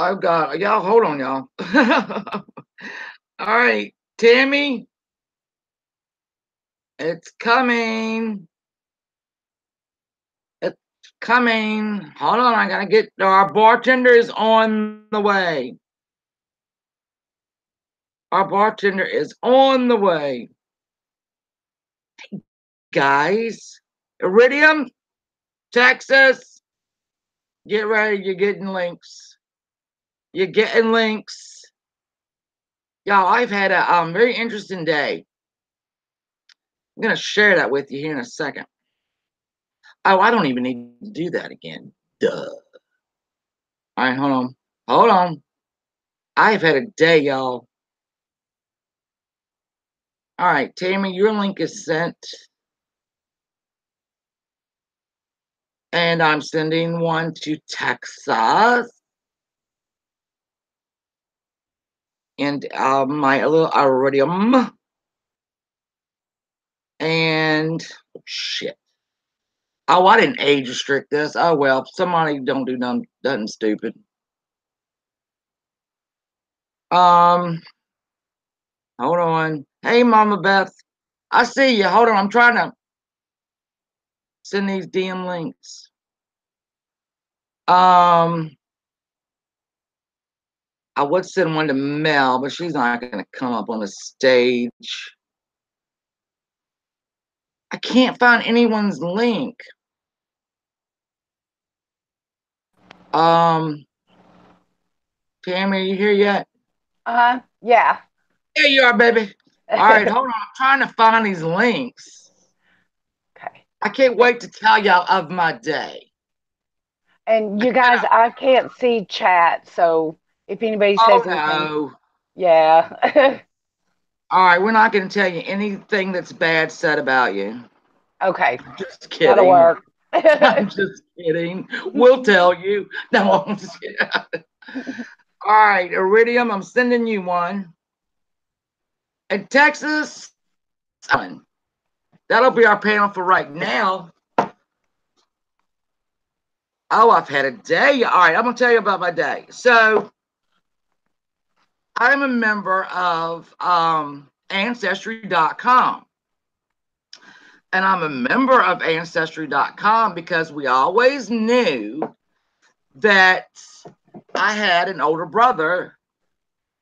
I've got y'all. Hold on, y'all. All right, Tammy, it's coming. It's coming. Hold on, I gotta get our bartender is on the way. Our bartender is on the way. Guys, Iridium, Texas, get ready. You're getting links. You're getting links. Y'all, I've had a very interesting day. I'm gonna share that with you here in a second. Oh, I don't even need to do that again. Duh. All right, hold on. Hold on. I've had a day, y'all. All right, Tammy, your link is sent. And I'm sending one to Texas. And my little iridium. And oh, shit. Oh, I didn't age restrict this. Oh well, somebody don't do nothing stupid. Um, hold on. Hey, Mama Beth, I see you. Hold on, I'm trying to send these DM links. I would send one to Mel, but she's not going to come up on the stage. I can't find anyone's link. Tammy, are you here yet? Yeah. There you are, baby. All right, hold on. I'm trying to find these links. Okay. I can't wait to tell y'all of my day. And you guys, I can't see chat, so if anybody Oh says anything, no. yeah. All right, we're not going to tell you anything that's bad said about you. Okay, Just that'll kidding. work. I'm just kidding. We'll tell you. No, I'm just kidding. All right, Iridium, I'm sending you one. In Texas, that'll be our panel for right now. Oh, I've had a day. All right, I'm going to tell you about my day. So, I'm a member of Ancestry.com. And I'm a member of Ancestry.com because we always knew that I had an older brother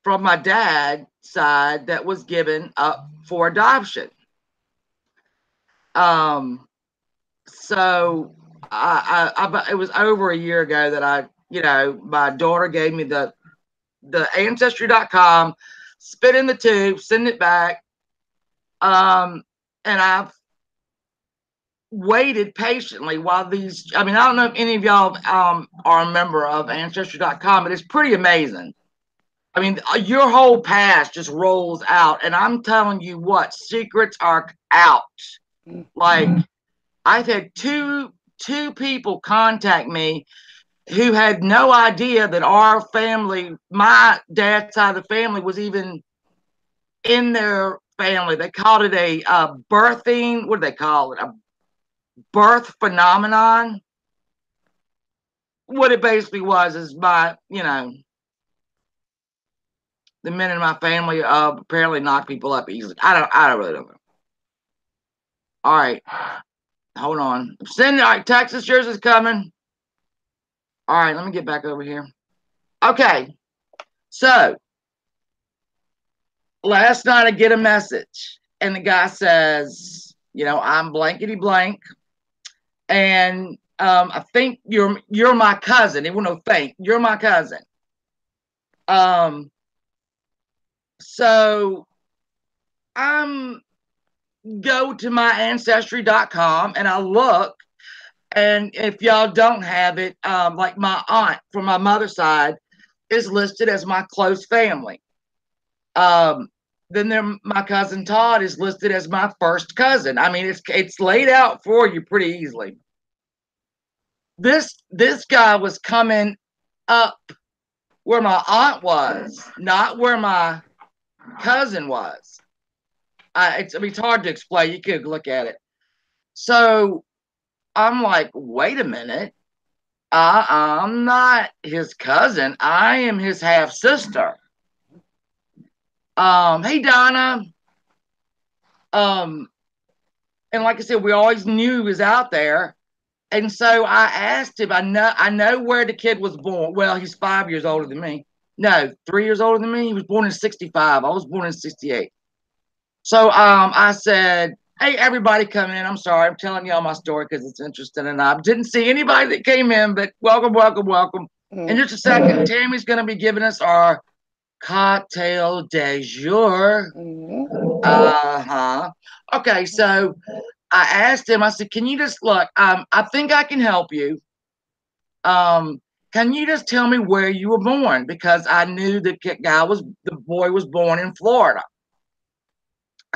from my dad's side that was given up for adoption. So it was over a year ago that my daughter gave me the ancestry.com, spit in the tube, send it back. And I've waited patiently while I don't know if any of y'all are a member of ancestry.com, but it's pretty amazing. I mean, your whole past just rolls out, and I'm telling you what, secrets are out. Like, I've had two people contact me who had no idea that our family, my dad's side of the family, was even in their family. They called it a birthing. What do they call it? A birth phenomenon. What it basically was is the men in my family apparently knock people up easily. I don't really know. All right, hold on. All right, Texas, yours is coming. All right, let me get back over here. Okay, so last night I get a message, and the guy says, I'm blankety blank, and I think you're my cousin. He won't think you're my cousin. Um, so I'm go to my ancestry.com and I look, and if y'all don't have it, like my aunt from my mother's side is listed as my close family. Um, then my cousin Todd is listed as my first cousin. I mean, it's laid out for you pretty easily. This guy was coming up where my aunt was, not where my cousin was. It's hard to explain. You could look at it. So I'm like, wait a minute. I'm not his cousin. I am his half sister. Hey Donna. Um, and like I said, we always knew he was out there. And so I asked him, I know where the kid was born. Well, he's 5 years older than me. No, 3 years older than me. He was born in 65. I was born in 68. So I said, hey, everybody come in. I'm sorry. I'm telling y'all my story because it's interesting. And I didn't see anybody that came in, but welcome, welcome, welcome. In just a second, Tammy's going to be giving us our cocktail de jour. Okay, so I asked him, I said, can you just look, I think I can help you. Can you just tell me where you were born? Because I knew the boy was born in Florida.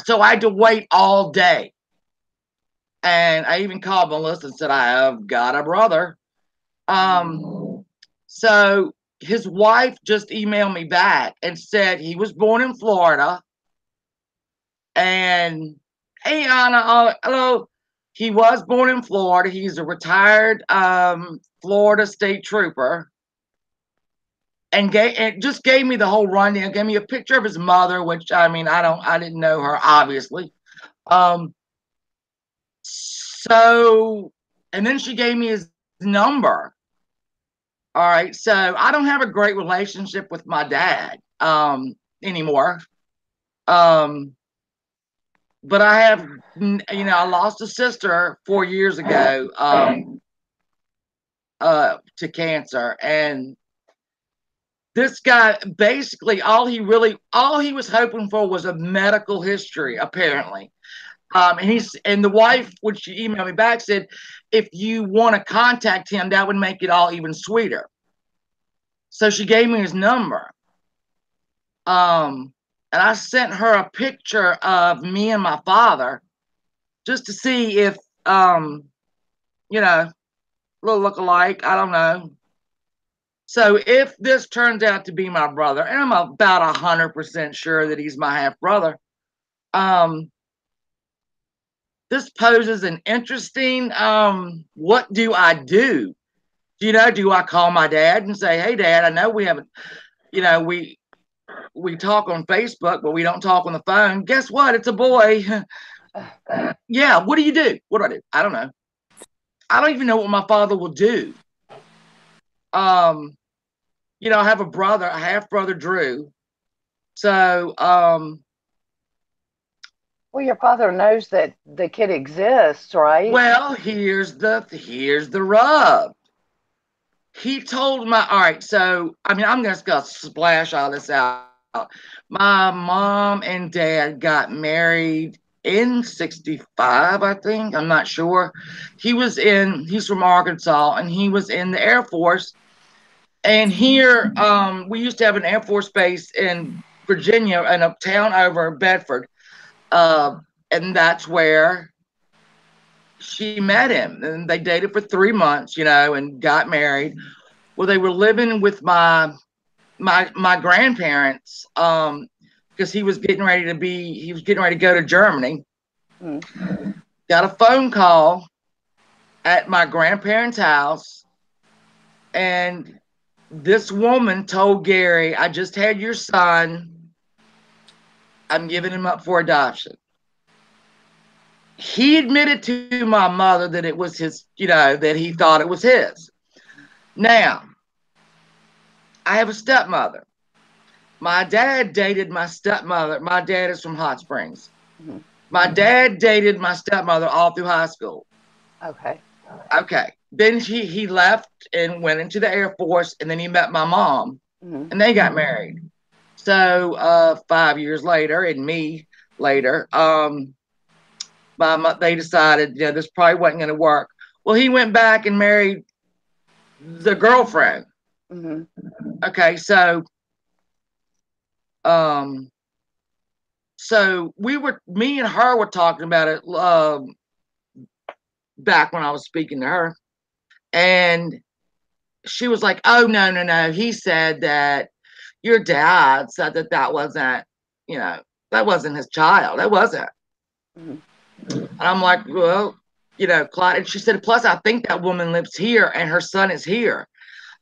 So I had to wait all day. And I even called Melissa and said, I have got a brother. So his wife just emailed me back and said he was born in Florida. And hey, Anna, hello. He was born in Florida. He's a retired Florida state trooper. And just gave me the whole rundown. Gave me a picture of his mother, which I mean, I didn't know her, obviously. So, and then she gave me his number. All right, so I don't have a great relationship with my dad anymore. But I have, I lost a sister 4 years ago to cancer, and this guy basically all he was hoping for was a medical history, apparently. And the wife, when she emailed me back, said, if you want to contact him, that would make it all even sweeter. So she gave me his number. And I sent her a picture of me and my father just to see if, a little look alike. I don't know. So if this turns out to be my brother, and I'm about 100% sure that he's my half brother, this poses an interesting, what do I do? Do I call my dad and say, hey, Dad, I know we haven't, we talk on Facebook, but we don't talk on the phone. Guess what? It's a boy. Yeah, what do you do? What do I do? I don't know. I don't even know what my father will do. I have a half brother, Drew. So, well, your father knows that the kid exists, right? well, here's the rub. He told all right, so I mean, I'm just gonna splash all this out. My mom and dad got married in 65, I think. I'm not sure. He's from Arkansas, and he was in the Air Force. And here, we used to have an Air Force base in Virginia, in a town over Bedford. And that's where she met him. And they dated for 3 months, and got married. Well, they were living with my grandparents, because he was getting ready to go to Germany. Got a phone call at my grandparents' house, and this woman told Gary, I just had your son. I'm giving him up for adoption. He admitted to my mother that it was his, that he thought it was his. Now, I have a stepmother. My dad dated my stepmother. My dad is from Hot Springs. My dad dated my stepmother all through high school. Okay. Then he left and went into the Air Force, and then he met my mom, and they got married. So 5 years later, and me later, they decided, this probably wasn't going to work. Well, he went back and married the girlfriend. Okay, so me and her were talking about it back when I was speaking to her, and she was like, oh, no, he said that your dad said that wasn't, that wasn't his child. That wasn't. And I'm like, well, Clyde. And she said, plus, I think that woman lives here and her son is here.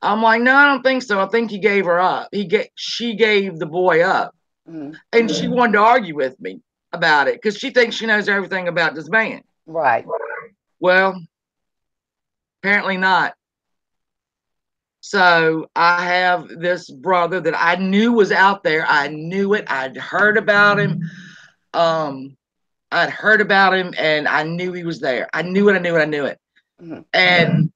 I'm like, no, I don't think so. I think he gave her up. She gave the boy up. Mm. And she wanted to argue with me about it because she thinks she knows everything about this man. Right. Well, apparently not. So I have this brother that I knew was out there. I knew it. I'd heard about him. Um, I'd heard about him and I knew he was there. I knew it. I knew it. I knew it. Mm. And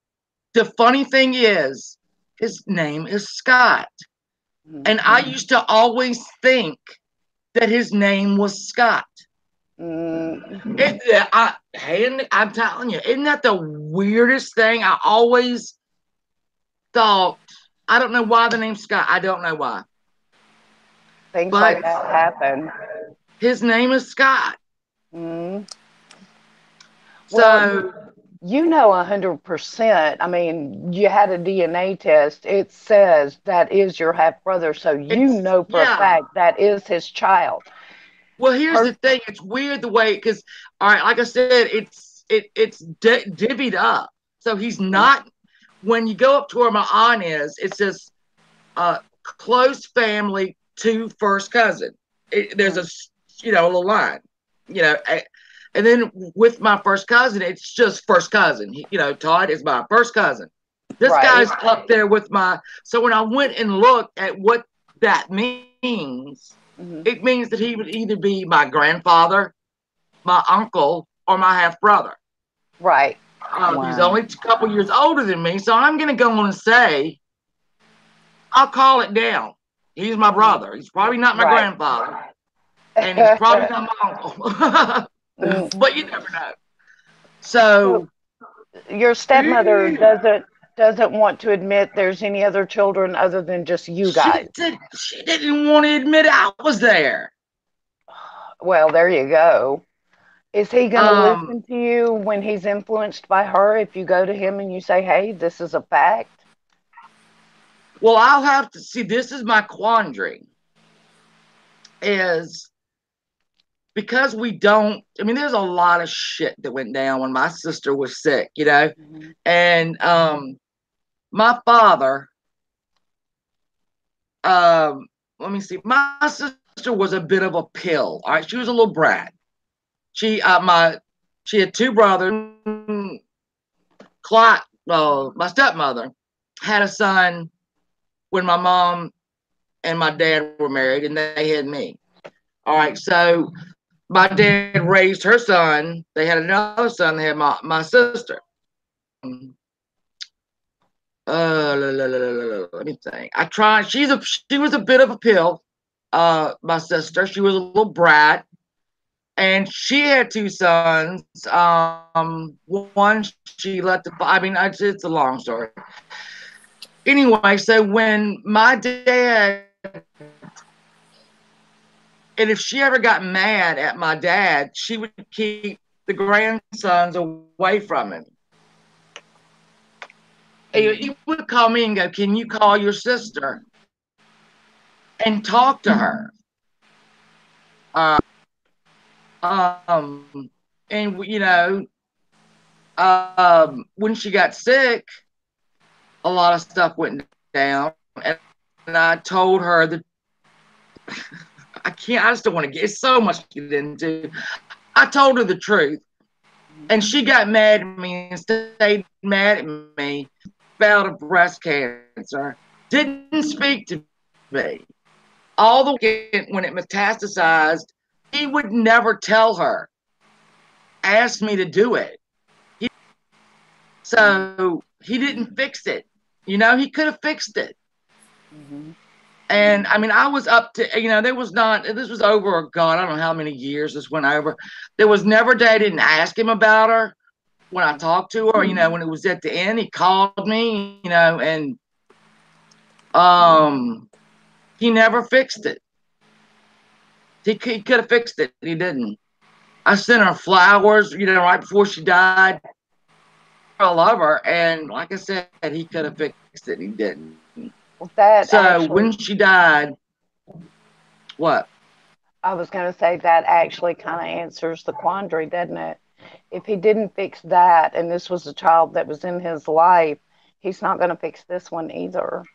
the funny thing is, his name is Scott. Mm. And I used to always think that his name was Scott. Mm. I'm telling you, isn't that the weirdest thing? I always thought, I don't know why the name's Scott. I don't know why. Things But like that happen. his name is Scott. Mm. Well, So, you know 100%. I mean, you had a DNA test. It says that is your half brother, so you know for a yeah. fact that is his child. Well, here's Her, the thing. It's weird the way, because, all right, like I said, it's divvied up. So he's not, when you go up to where my aunt is, it says close family to first cousin. There's a little line, you know, and then with my first cousin, it's just first cousin. Todd is my first cousin. This right. guy's up there with my. So when I went and looked at what that means, Mm-hmm. it means that he would either be my grandfather, my uncle, or my half brother. Right. He's Wow. only a couple years older than me, so I'm going to go on and say I'll call it down. He's my brother. He's probably not my Right. grandfather, and he's probably not my uncle. Mm. But you never know. So So your stepmother doesn't want to admit there's any other children other than just you guys. she didn't want to admit I was there. Well, there you go. Is he going to Um, listen to you when he's influenced by her if you go to him and you say, "Hey, this is a fact"? well, I'll have to see. This is my quandary. Is because we don't. I mean, there's a lot of shit that went down when my sister was sick. Mm-hmm. And my father. Let me see. My sister was a bit of a pill. All right, she was a little brat. She had two brothers. Clyde, my stepmother had a son when my mom and my dad were married, and they had me. All right, so my dad raised her son. They had another son. They had my sister. Let me think. I tried. She was a bit of a pill. My sister. She was a little brat, and she had two sons. One she let the. I mean, it's a long story. Anyway, so when my dad, and if she ever got mad at my dad, she would keep the grandsons away from him. And he would call me and go, "Can you call your sister and talk to her?" Uh, and when she got sick, a lot of stuff went down, and I told her that I can't. I just don't want to get. It's so much to get into. I told her the truth, and she got mad at me and stayed mad at me. Bout of breast cancer. Didn't speak to me. All the way when it metastasized, he would never tell her. Asked me to do it. So he didn't fix it. He could have fixed it. Mm-hmm. And I mean, I was up to, there was not, this was over, God, I don't know how many years this went over. There was never a day I didn't ask him about her when I talked to her, when it was at the end, he called me, and he never fixed it. He could have fixed it. He didn't. I sent her flowers, right before she died. I love her. And like I said, he could have fixed it. He didn't. Well, that So actually, when she died, what? I was going to say that actually kind of answers the quandary, doesn't it? if he didn't fix that, and this was a child that was in his life, he's not going to fix this one either.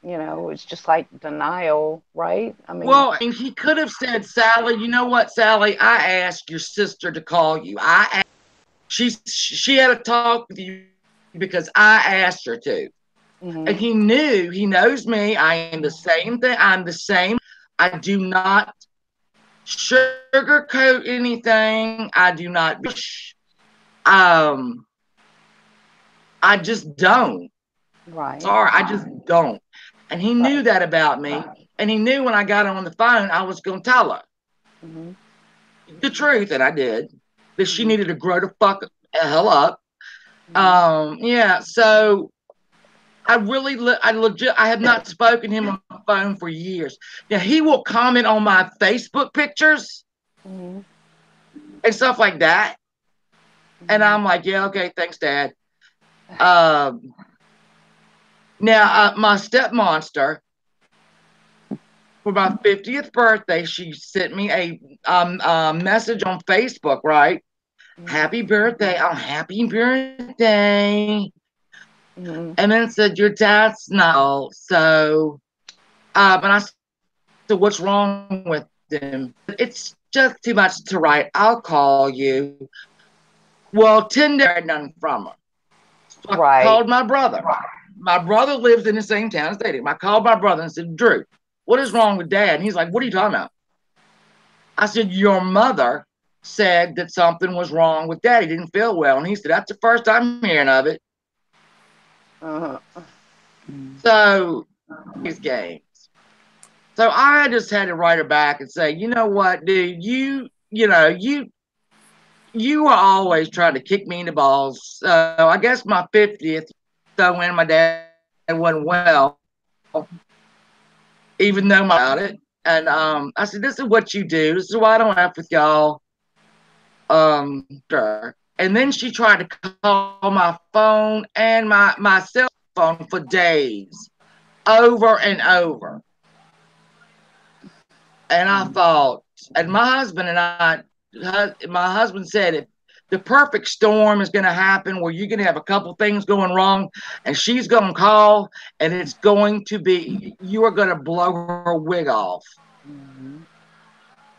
You know, it's just like denial, right? I mean, Well, and he could have said, Sally, you know what, Sally? I asked your sister to call you. She had a talk with you because I asked her to. And mm-hmm, he knows me. I am the same thing. I'm the same. I do not sugarcoat anything. I do not. Um, I just don't. right. Sorry, I just don't. And he knew Right. that about me. And he knew when I got on the phone, I was going to tell her Mm-hmm, the truth, and I did. That she mm-hmm, needed to grow the fuck hell up. mm-hmm, Yeah. So I have not spoken to him on the phone for years. Now he will comment on my Facebook pictures mm-hmm, and stuff like that, and mm-hmm. I'm like, yeah, okay, thanks, Dad. Um, Now my step monster for my 50th birthday, she sent me a message on Facebook, right? Mm-hmm. Happy birthday! Oh, happy birthday! Mm-hmm. And then it said your dad's not. So, and I said, what's wrong with him? It's just too much to write. I'll call you. Well, 10 days I had none from her. So I Right. called my brother. My brother lives in the same town as they do. I called my brother and said, Drew, what is wrong with Dad? And he's like, what are you talking about? I said, your mother said that something was wrong with Dad. He didn't feel well. And he said, that's the first I'm hearing of it. Uh-huh. So these games. So I just had to write her back and say, you know what, dude, you were always trying to kick me in the balls. So I guess my 50th, so when my dad wasn't well, even though my about it. And I said, this is what you do. This is why I don't F with y'all. Sure. And then she tried to call my phone and my cell phone for days, over and over. And I thought, and my husband said, if the perfect storm is going to happen where you're going to have a couple things going wrong, and she's going to call, and it's going to be, you are going to blow her wig off. Mm-hmm.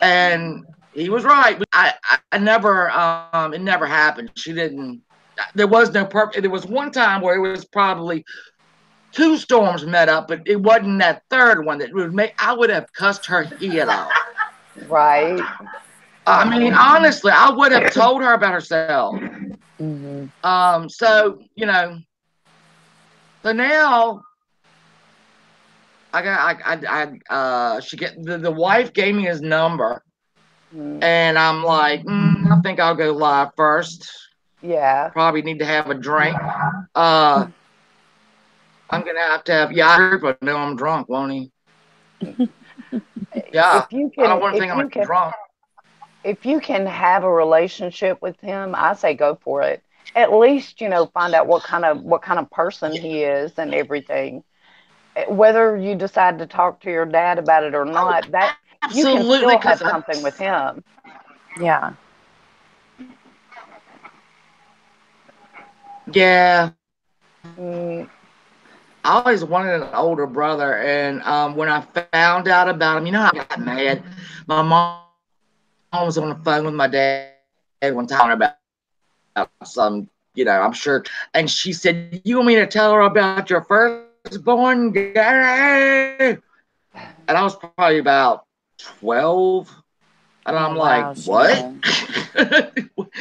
And he was right. I never, it never happened. She didn't, there was no perfect. There was one time where it was probably two storms met up, but it wasn't that third one that would make, I would have cussed her head off. Right. I mean, honestly, I would have told her about herself. Mm-hmm. So so now she get the wife gave me his number, Mm-hmm. and I'm like, I think I'll go live first. Yeah. Probably need to have a drink. Uh, I'm gonna have to have, yeah, but no, I'm drunk, won't he? Yeah, If you I don't can, want to if think I'm you can, drunk. if you can have a relationship with him, I say go for it. At least, find out what kind of person he is and everything. Whether you decide to talk to your dad about it or Oh, not, that you can absolutely, still have because something with him. Yeah. yeah, Mm, I always wanted an older brother, and when I found out about him, I got mad. My mom was on the phone with my dad one time about some, I'm sure, and she said, "You want me to tell her about your firstborn, Gary?" And I was probably about 12, and Oh I'm like, wow, she "What?" did.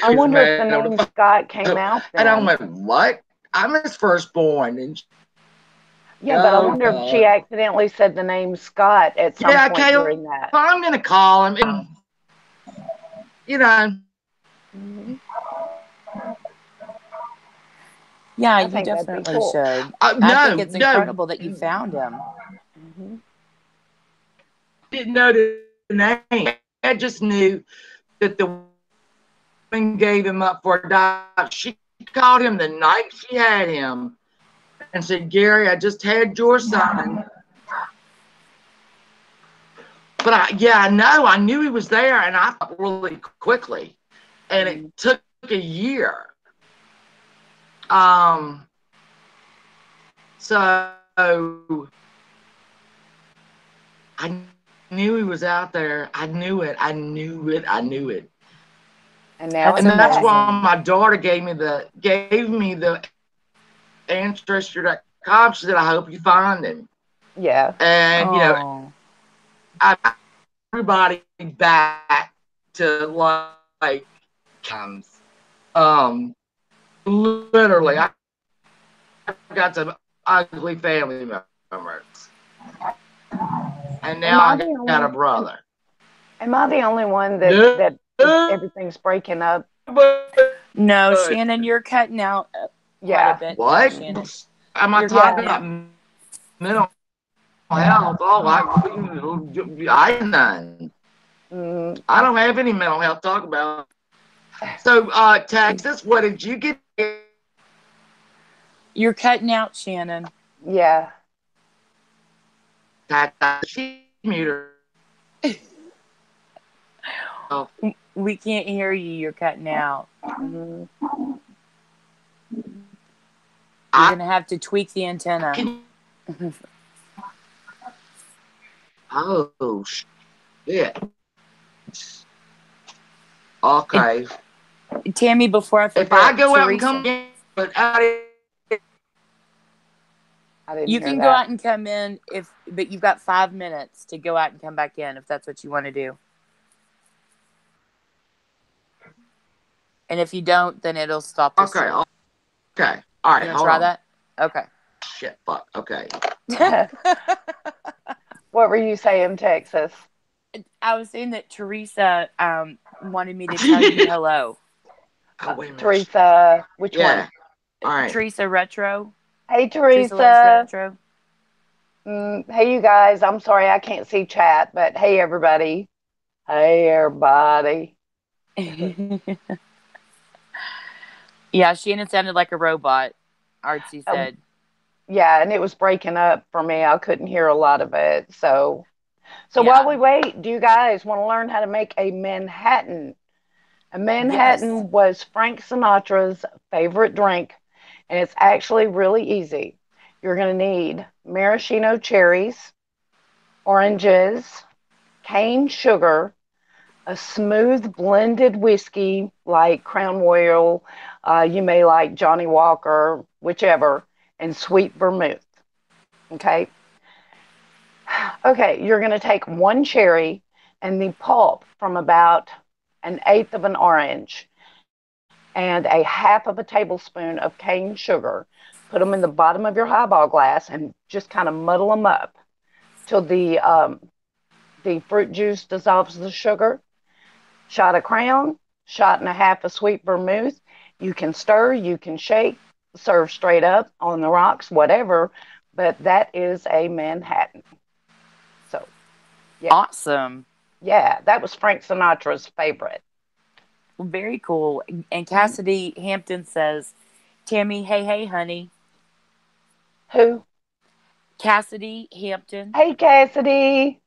I He's wonder if the mad on the name phone, Scott came out and I then. went, "What? I'm his firstborn." And Yeah, but I oh wonder if she God. accidentally said the name Scott at some Yeah, point Caleb, during that. I'm gonna call him, and you know, Hmm. Yeah, I you think that'd be definitely cool. should. I think no, it's no, incredible that you found him. Hmm. didn't know the name. I just knew that the woman gave him up for adoption. She called him the night she had him and said, "Gary, I just had your son." But I know. I knew he was there, and I thought really quickly, and it took a year. So I knew he was out there. I knew it. I knew it. I knew it. And now That's it's That's back. why my daughter gave me the ancestry.com. She said, "I hope you find him." Yeah. And Oh. everybody back to like comes. Literally, I got some ugly family members, and Am now I I the got a only brother. am I the only one that No, everything's breaking up? No, Shannon, you're cutting out quite a Yeah. bit. What? Shannon. Am I You're talking cutting about out. mental health? Oh, I none. Mm, I don't have any mental health to talk about. So, Texas, what did you get? You're cutting out, Shannon. yeah. She muted herself. We can't hear you. You're cutting out. Mhm. You're going to have to tweak the antenna. Oh, shit. Okay. Tammy, before I forget, If I go Teresa, out and come in, but out of I didn't you hear can go that. out and come in but you've got 5 minutes to go out and come back in if that's what you want to do. And if you don't, then it'll stop the stream. Okay. All right. You want to Hold try on. that? Okay. Shit. Fuck. Okay. What were you saying, Texas? I was saying that Teresa wanted me to tell you hello. Oh, wait a minute. Teresa, which one? Yeah. All right. Teresa Retro. Hey, Teresa Loves Teresa. Retro. Hey, you guys. I'm sorry I can't see chat, but hey, everybody. Hey, everybody. Yeah, Shannon sounded like a robot, Artsy said. Yeah, and it was breaking up for me. I couldn't hear a lot of it. So Yeah. while we wait, do you guys want to learn how to make a Manhattan? A Manhattan was Frank Sinatra's favorite drink, and it's actually really easy. You're going to need maraschino cherries, oranges, cane sugar, a smooth blended whiskey like Crown Royal, you may like Johnny Walker, whichever, and sweet vermouth. Okay. Okay, you're going to take one cherry and the pulp from about an eighth of an orange and a half of a tablespoon of cane sugar. Put them in the bottom of your highball glass and just kind of muddle them up till the fruit juice dissolves the sugar. Shot of Crown, shot and a half of sweet vermouth. You can stir, you can shake, serve straight up on the rocks, whatever. But that is a Manhattan. So, yeah. Awesome. Yeah, that was Frank Sinatra's favorite. Very cool. And Cassidy Hampton says, Tammy, hey, honey. Who? Cassidy Hampton. Hey, Cassidy.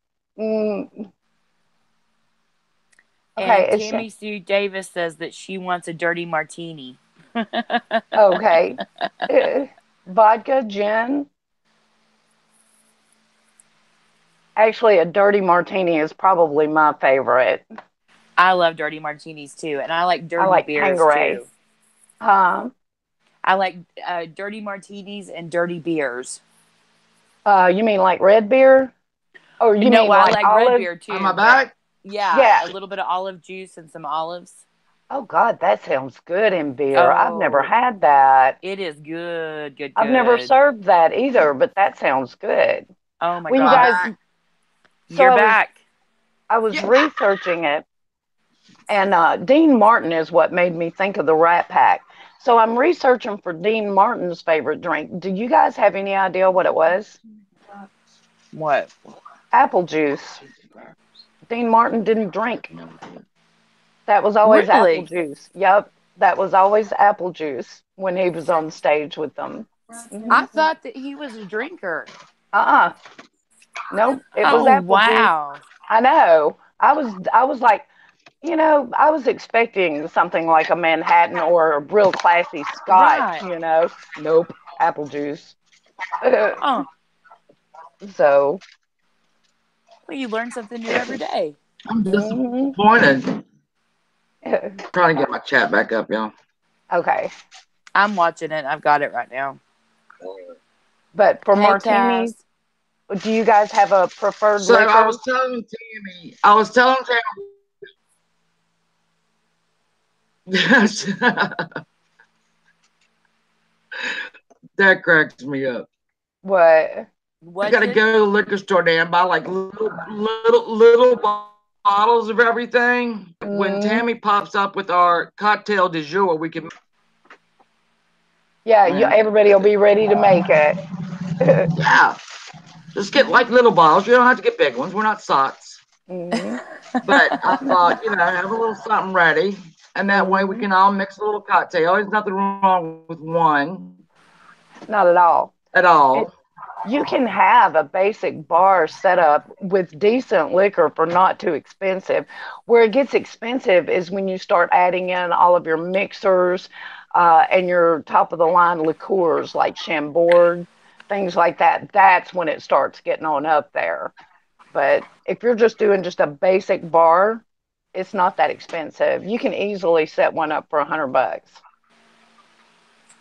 Okay. And Tammy Sue Davis says that she wants a dirty martini. Okay. Vodka, gin. Actually, a dirty martini is probably my favorite. I love dirty martinis too, and I like dirty beers Tanqueray. too. I like dirty martinis and dirty beers. You mean like red beer? Or you mean I like like olive? red beer too. Am I back? Yeah, a little bit of olive juice and some olives. Oh God, that sounds good in beer. I've never had that. It is good. I've never served that either, but that sounds good. Oh my God! You guys, you're back. I was researching it, and Dean Martin is what made me think of the Rat Pack. So I'm researching for Dean Martin's favorite drink. Do you guys have any idea what it was? What? Apple juice. Dean Martin didn't drink. That was always apple juice. Yep, that was always apple juice when he was on stage with them. I thought that he was a drinker. Nope, it was apple juice. I know. I was like, I was expecting something like a Manhattan or a real classy Scotch, Right. Nope, apple juice. Oh, So, well, you learn something new every day. I'm mhm. disappointed. Trying to get my chat back up, y'all. Okay. I'm watching it. I've got it right now. But for Hey, martinis, Cass. do you guys have a preferred So I liquor? was telling Tammy, I was telling Tammy, that cracks me up. What? We What's got to it? go to the liquor store now and buy like little bottles of everything. When Mm, Tammy pops up with our cocktail du jour, we can. yeah, Man, everybody will be ready to make it. yeah, just get like little bottles. You don't have to get big ones. We're not sots. Mm, But I thought, have a little something ready, and that way we mm, can all mix a little cocktail. There's nothing wrong with one not at all. at all. It, you can have a basic bar set up with decent liquor for not too expensive. Where it gets expensive is when you start adding in all of your mixers and your top of the line liqueurs like Chambord, things like that. That's when it starts getting on up there. But if you're just doing just a basic bar, it's not that expensive. You can easily set one up for $100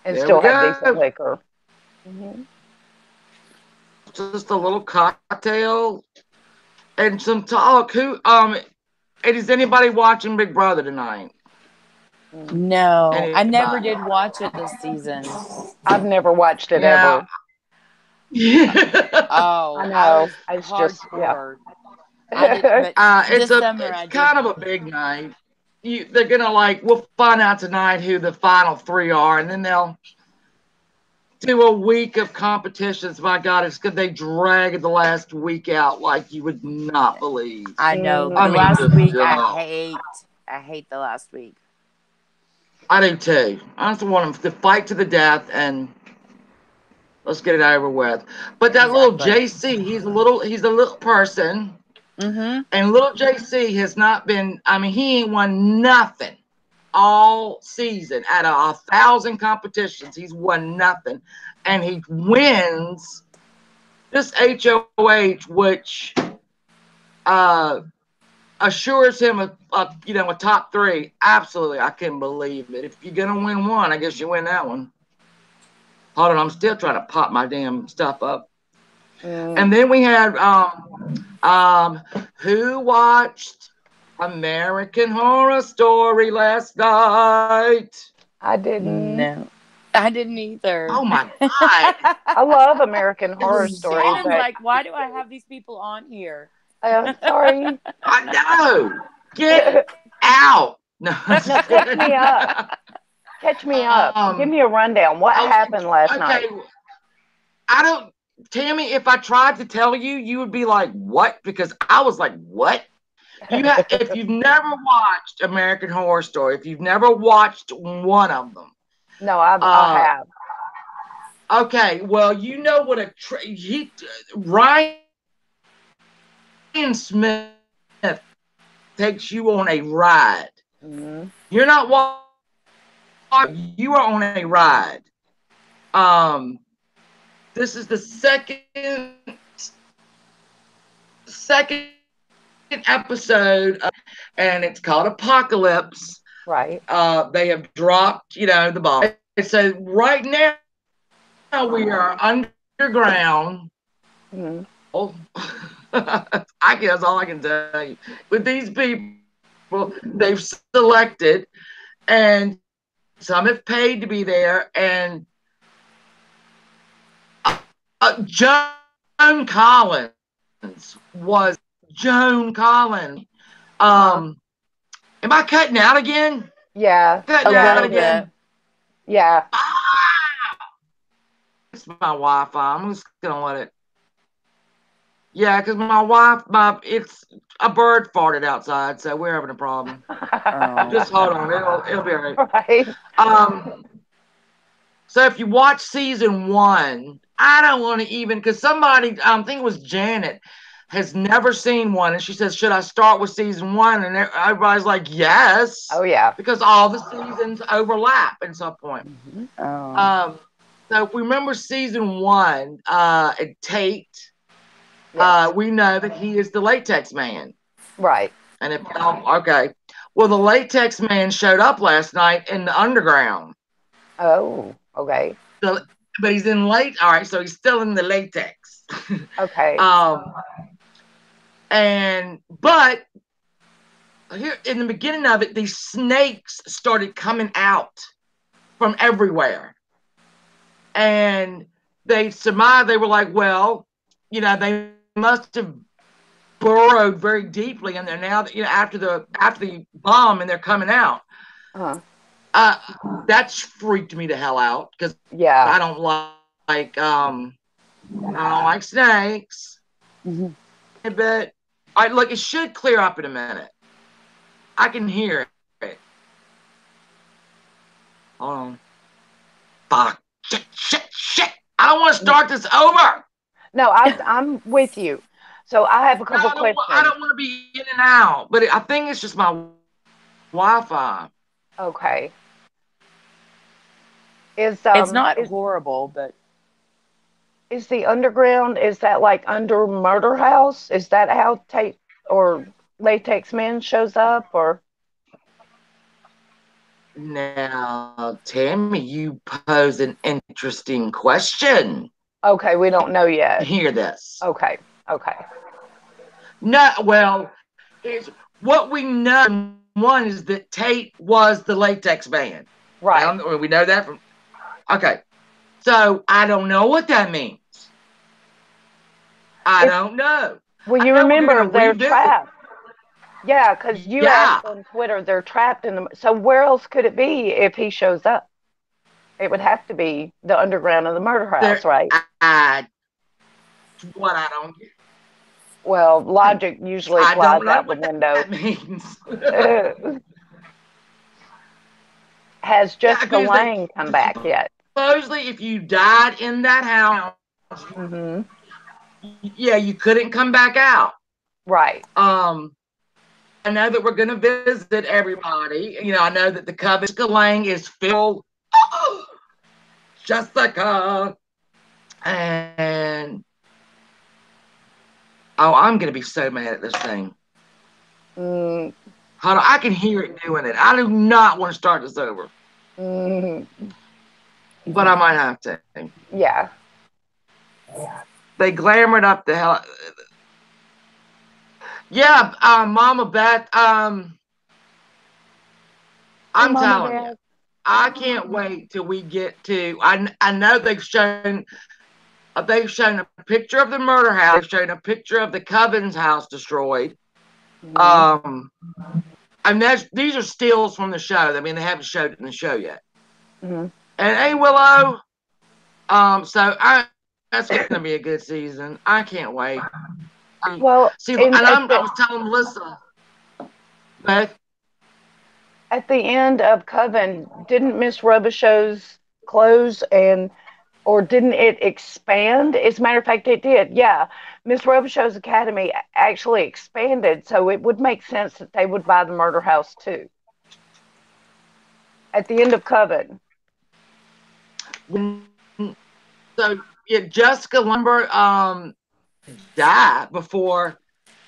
and There we still have decent go. liquor. Hmm. Just a little cocktail and some talk. Who is anybody watching Big Brother tonight? No, I never Anybody? did watch it this season. I've never watched it Yeah. ever. I Oh, I know. was It's just, yeah. hardcore. I did, but this summer It's I kind of didn't. a big night. They're gonna we'll find out tonight who the final three are, and then they'll do a week of competitions. My God, it's good. They dragged the last week out like you would not believe. I know I the Hmm. mean, last just week I hate the last week. I do too. I just want them to fight to the death and let's get it over with. But that little Exactly. JC, he's a little person, Mm-hmm. and little JC has not been. I mean, he ain't won nothing all season. Out of 1,000 competitions, he's won nothing, and he wins this HOH, which uh, assures him a top three. Absolutely, I can believe it. If you're gonna win one, I guess you win that one. Hold on, I'm still trying to pop my damn stuff up. Mm. And then we had who watched American Horror Story last night? I didn't. No, I didn't either. Oh my God. I love American It Horror was Story, Shannon's but like, why do I have these people on here? sorry. I know. Get out. No, I'm No, just catch me kidding. up. Catch me up. Give me a rundown. What Okay, happened last okay. night? I don't, Tammy, if I tried to tell you, you would be like, what? Because I was like, what? If you've never watched American Horror Story, if you've never watched one of them, No, I uh, have. okay, well, you know what Ryan Smith takes you on a ride. Mm-hmm. You're not walking, you are on a ride. Um, this is the second episode, and it's called Apocalypse. Right. They have dropped, the bomb. So right now we are underground. Mm-hmm. Oh, I guess all I can tell you with these people, they've selected, and some have paid to be there. And Joan Collins was Joan Collins. Uh-huh. Am I cutting out again? Yeah. Cutting A Yeah. out little again. bit. Yeah. Ah, it's my Wi-Fi. I'm just gonna let it. Yeah, because it's a bird farted outside, so we're having a problem. Oh. Just hold on, it'll be all right. Right. Um, so if you watch season one, I don't want to even because somebody, I think it was Janet, has never seen one, and she says, "Should I start with season one?" And everybody's like, "Yes." Oh yeah. Because all the seasons overlap at some point. Mm-hmm. So if we remember season one, Tate, Yes. we know that he is the Latex Man. Right. And if okay, well, the Latex Man showed up last night in the underground. Oh, okay. But he's in late. All right, so he's still in the latex. Okay. But here in the beginning of it, these snakes started coming out from everywhere, and they surmised, they were like, well, they must have burrowed very deeply in there now that after the bomb, and they're coming out. That's freaked me the hell out because Yeah. I don't like snakes. Mm-hmm. But all right, look, it should clear up in a minute. I can hear it. Hold on. Fuck. Shit. I don't want to start this over. No, I'm with you. So I have a couple questions. I don't want to be in and out, but I think it's just my Wi-Fi. Okay. It's not horrible, but is the underground, is that like under Murder House? Is that how Tate or Latex Man shows up, or? Now, Tammy, you pose an interesting question. Okay, we don't know yet. Hear this. Okay. No, well, it's what we know. One is that Tate was the Latex Man. Right. We know that from. Okay, so I don't know what that means. I don't know. Well, you remember they're trapped. Yeah, because you asked on Twitter, they're trapped in the. So where else could it be if he shows up? It would have to be the underground of the Murder House, right? What I don't get. Well, logic usually flies out the window. That means. Has Jessica Lange come back yet? Supposedly, if you died in that house, you couldn't come back out. Right. I know that we're going to visit everybody. I know that the coven Jessica Lange is filled. Jessica. And I'm going to be so mad at this thing. Hold on, I can hear it doing it. I do not want to start this over. But I might have to. Yeah. They glamored up the hell. Yeah, Mama Beth. I'm telling you, I can't wait till we get to. I know they've shown a picture of the murder house. They've shown a picture of the Coven's house destroyed. And these are stills from the show. I mean, they haven't showed it in the show yet. And hey, Willow. That's going to be a good season. I can't wait. Well, see, and I was telling Melissa, Beth, at the end of Coven, didn't Miss Robichaux's close or didn't it expand? As a matter of fact, it did. Yeah, Miss Robichaux's Academy actually expanded, so it would make sense that they would buy the Murder House too. At the end of Coven. So Jessica Lumber died before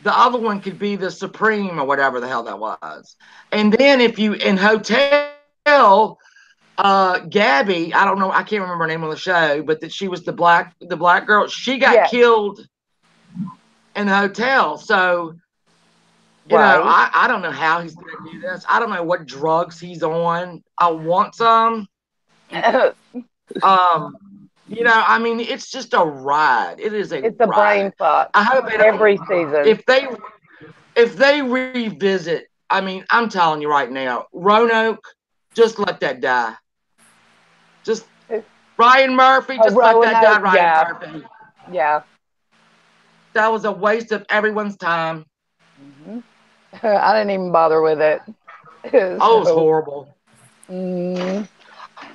the other one could be the Supreme or whatever the hell that was. And then if you in Hotel, Gabby, I don't know, I can't remember her name on the show, but that she was the black girl. She got killed in the hotel. So you know, I don't know how he's gonna do this. I don't know what drugs he's on. I want some. You know, I mean, it's just a ride. It's a brain fuck. I hope every season. If they revisit, I mean, I'm telling you right now, Roanoke, just let that die. Just Ryan Murphy, just let that die, Ryan Murphy. Yeah. That was a waste of everyone's time. I didn't even bother with it. It was horrible. Mm.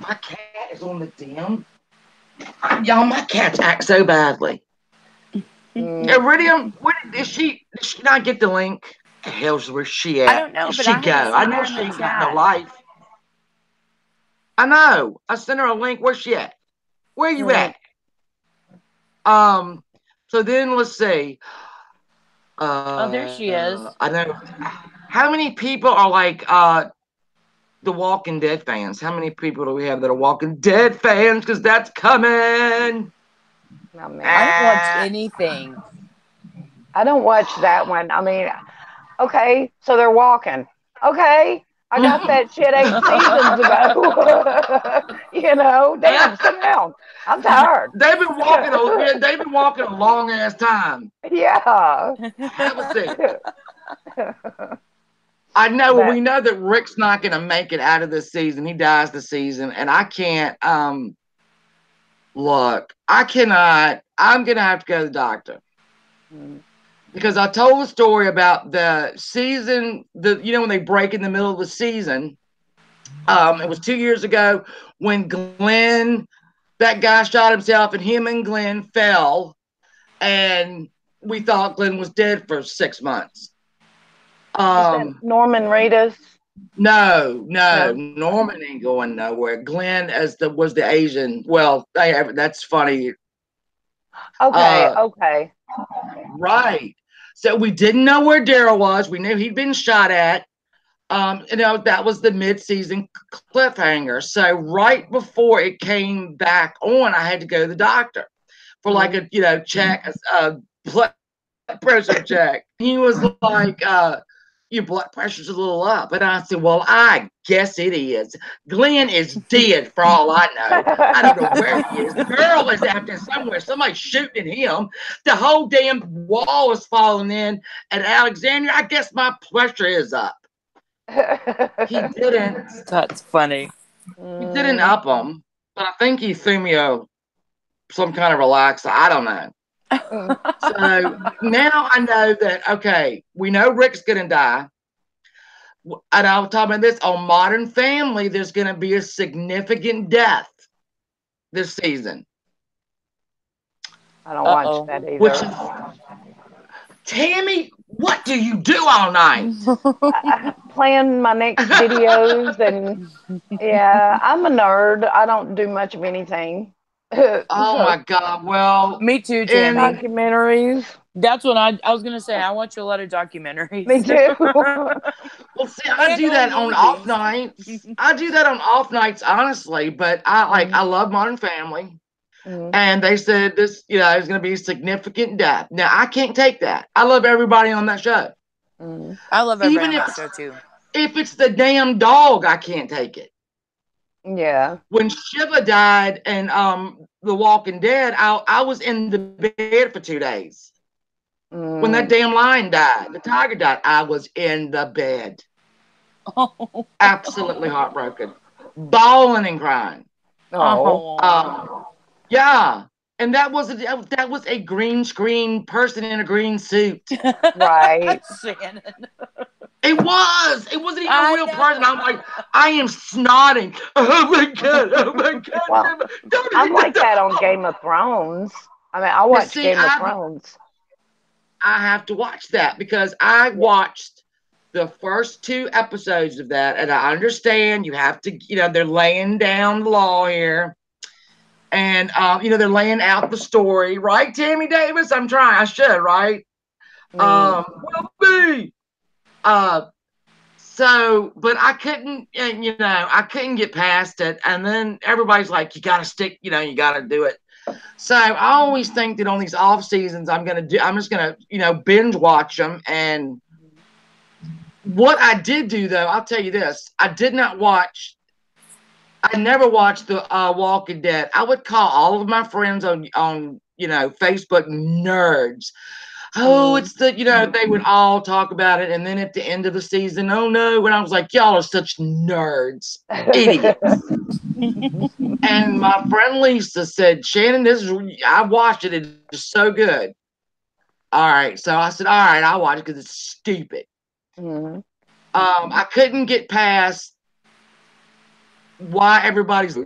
My cat is on the damn. Y'all, my cats act so badly. Iridium, what did she not get the link? The hell's where she I at? don't know, Where'd but she I go? haven't I seen know her in she the ain't got no chat. life. I know. I sent her a link. Where's she at? Where you at? So then let's see. Oh, there she is. I know. How many people are like the Walking Dead fans? How many people do we have that are Walking Dead fans? Because that's coming. Not me. I don't watch anything. I don't watch that one. I mean, okay, so they're walking. Okay, I got that shit 8 seasons ago. Damn, sit down. I'm tired. They've been walking. They've been walking a long ass time. Yeah. Have a seat. I know. Well, we know that Rick's not going to make it out of this season. He dies the season, and I can't. Look, I cannot. I'm going to have to go to the doctor because I told the story about the season. When they break in the middle of the season. It was 2 years ago when Glenn, that guy, shot himself, and him and Glenn fell, and we thought Glenn was dead for 6 months. Was that Norman Reedus? No, Norman ain't going nowhere. Glenn was the Asian. Well, that's funny. Okay. Right. So we didn't know where Daryl was. We knew he'd been shot at. That was the mid-season cliffhanger. So right before it came back on, I had to go to the doctor for like a check, a blood pressure check. He was like, your blood pressure's a little up. And I said, well, I guess it is. Glenn is dead for all I know. I don't know where he is. The girl is out there somewhere. Somebody's shooting at him. The whole damn wall is falling in. And Alexandria, I guess my pressure is up. He didn't. That's funny. He didn't up him. But I think he threw me some kind of relaxer. I don't know. So now I know that, okay, we know Rick's going to die. And I was talking about this on Modern Family. There's going to be a significant death this season. I don't watch that either. Which is, Tammy, what do you do all night? I plan my next videos, and yeah, I'm a nerd. I don't do much of anything. Oh my God. Well, me too, Tammy. Documentaries. That's what I was going to say. I watch a lot of documentaries. Me too. Well, see, I do that on off nights. I do that on off nights, honestly. But I love Modern Family. And they said this, is going to be a significant death. Now, I can't take that. I love everybody on that show. I love everybody on that show, too. If it's the damn dog, I can't take it. Yeah. When Shiva died and The Walking Dead, I was in the bed for 2 days. When that damn lion died, the tiger died, I was in the bed. Oh. Absolutely heartbroken. Bawling and crying. Oh. Yeah. And that was a green screen person in a green suit. Right. Shannon. It wasn't even a real person. I'm like, I am snotting. Oh my God. Well, I'm like that on Game of Thrones. I mean, I watch Game of Thrones. I have to watch that because I watched the first 2 episodes of that, and I understand you have to, they're laying down the law here. And, they're laying out the story, right, Tammy Davis? I'm trying. I should, right? Will be. So, but I couldn't, I couldn't get past it. And then everybody's like, you got to stick, you got to do it. So I always think that on these off seasons, I'm just going to, binge watch them. And what I did do, though, I'll tell you this, I never watched the Walking Dead. I would call all of my friends on Facebook nerds. Oh, it's the, they would all talk about it. And then at the end of the season, oh no. And I was like, y'all are such nerds, idiots. And my friend Lisa said, Shannon, I watched it. It's so good. All right. So I said, all right, I'll watch it because it's stupid. I couldn't get past why everybody's,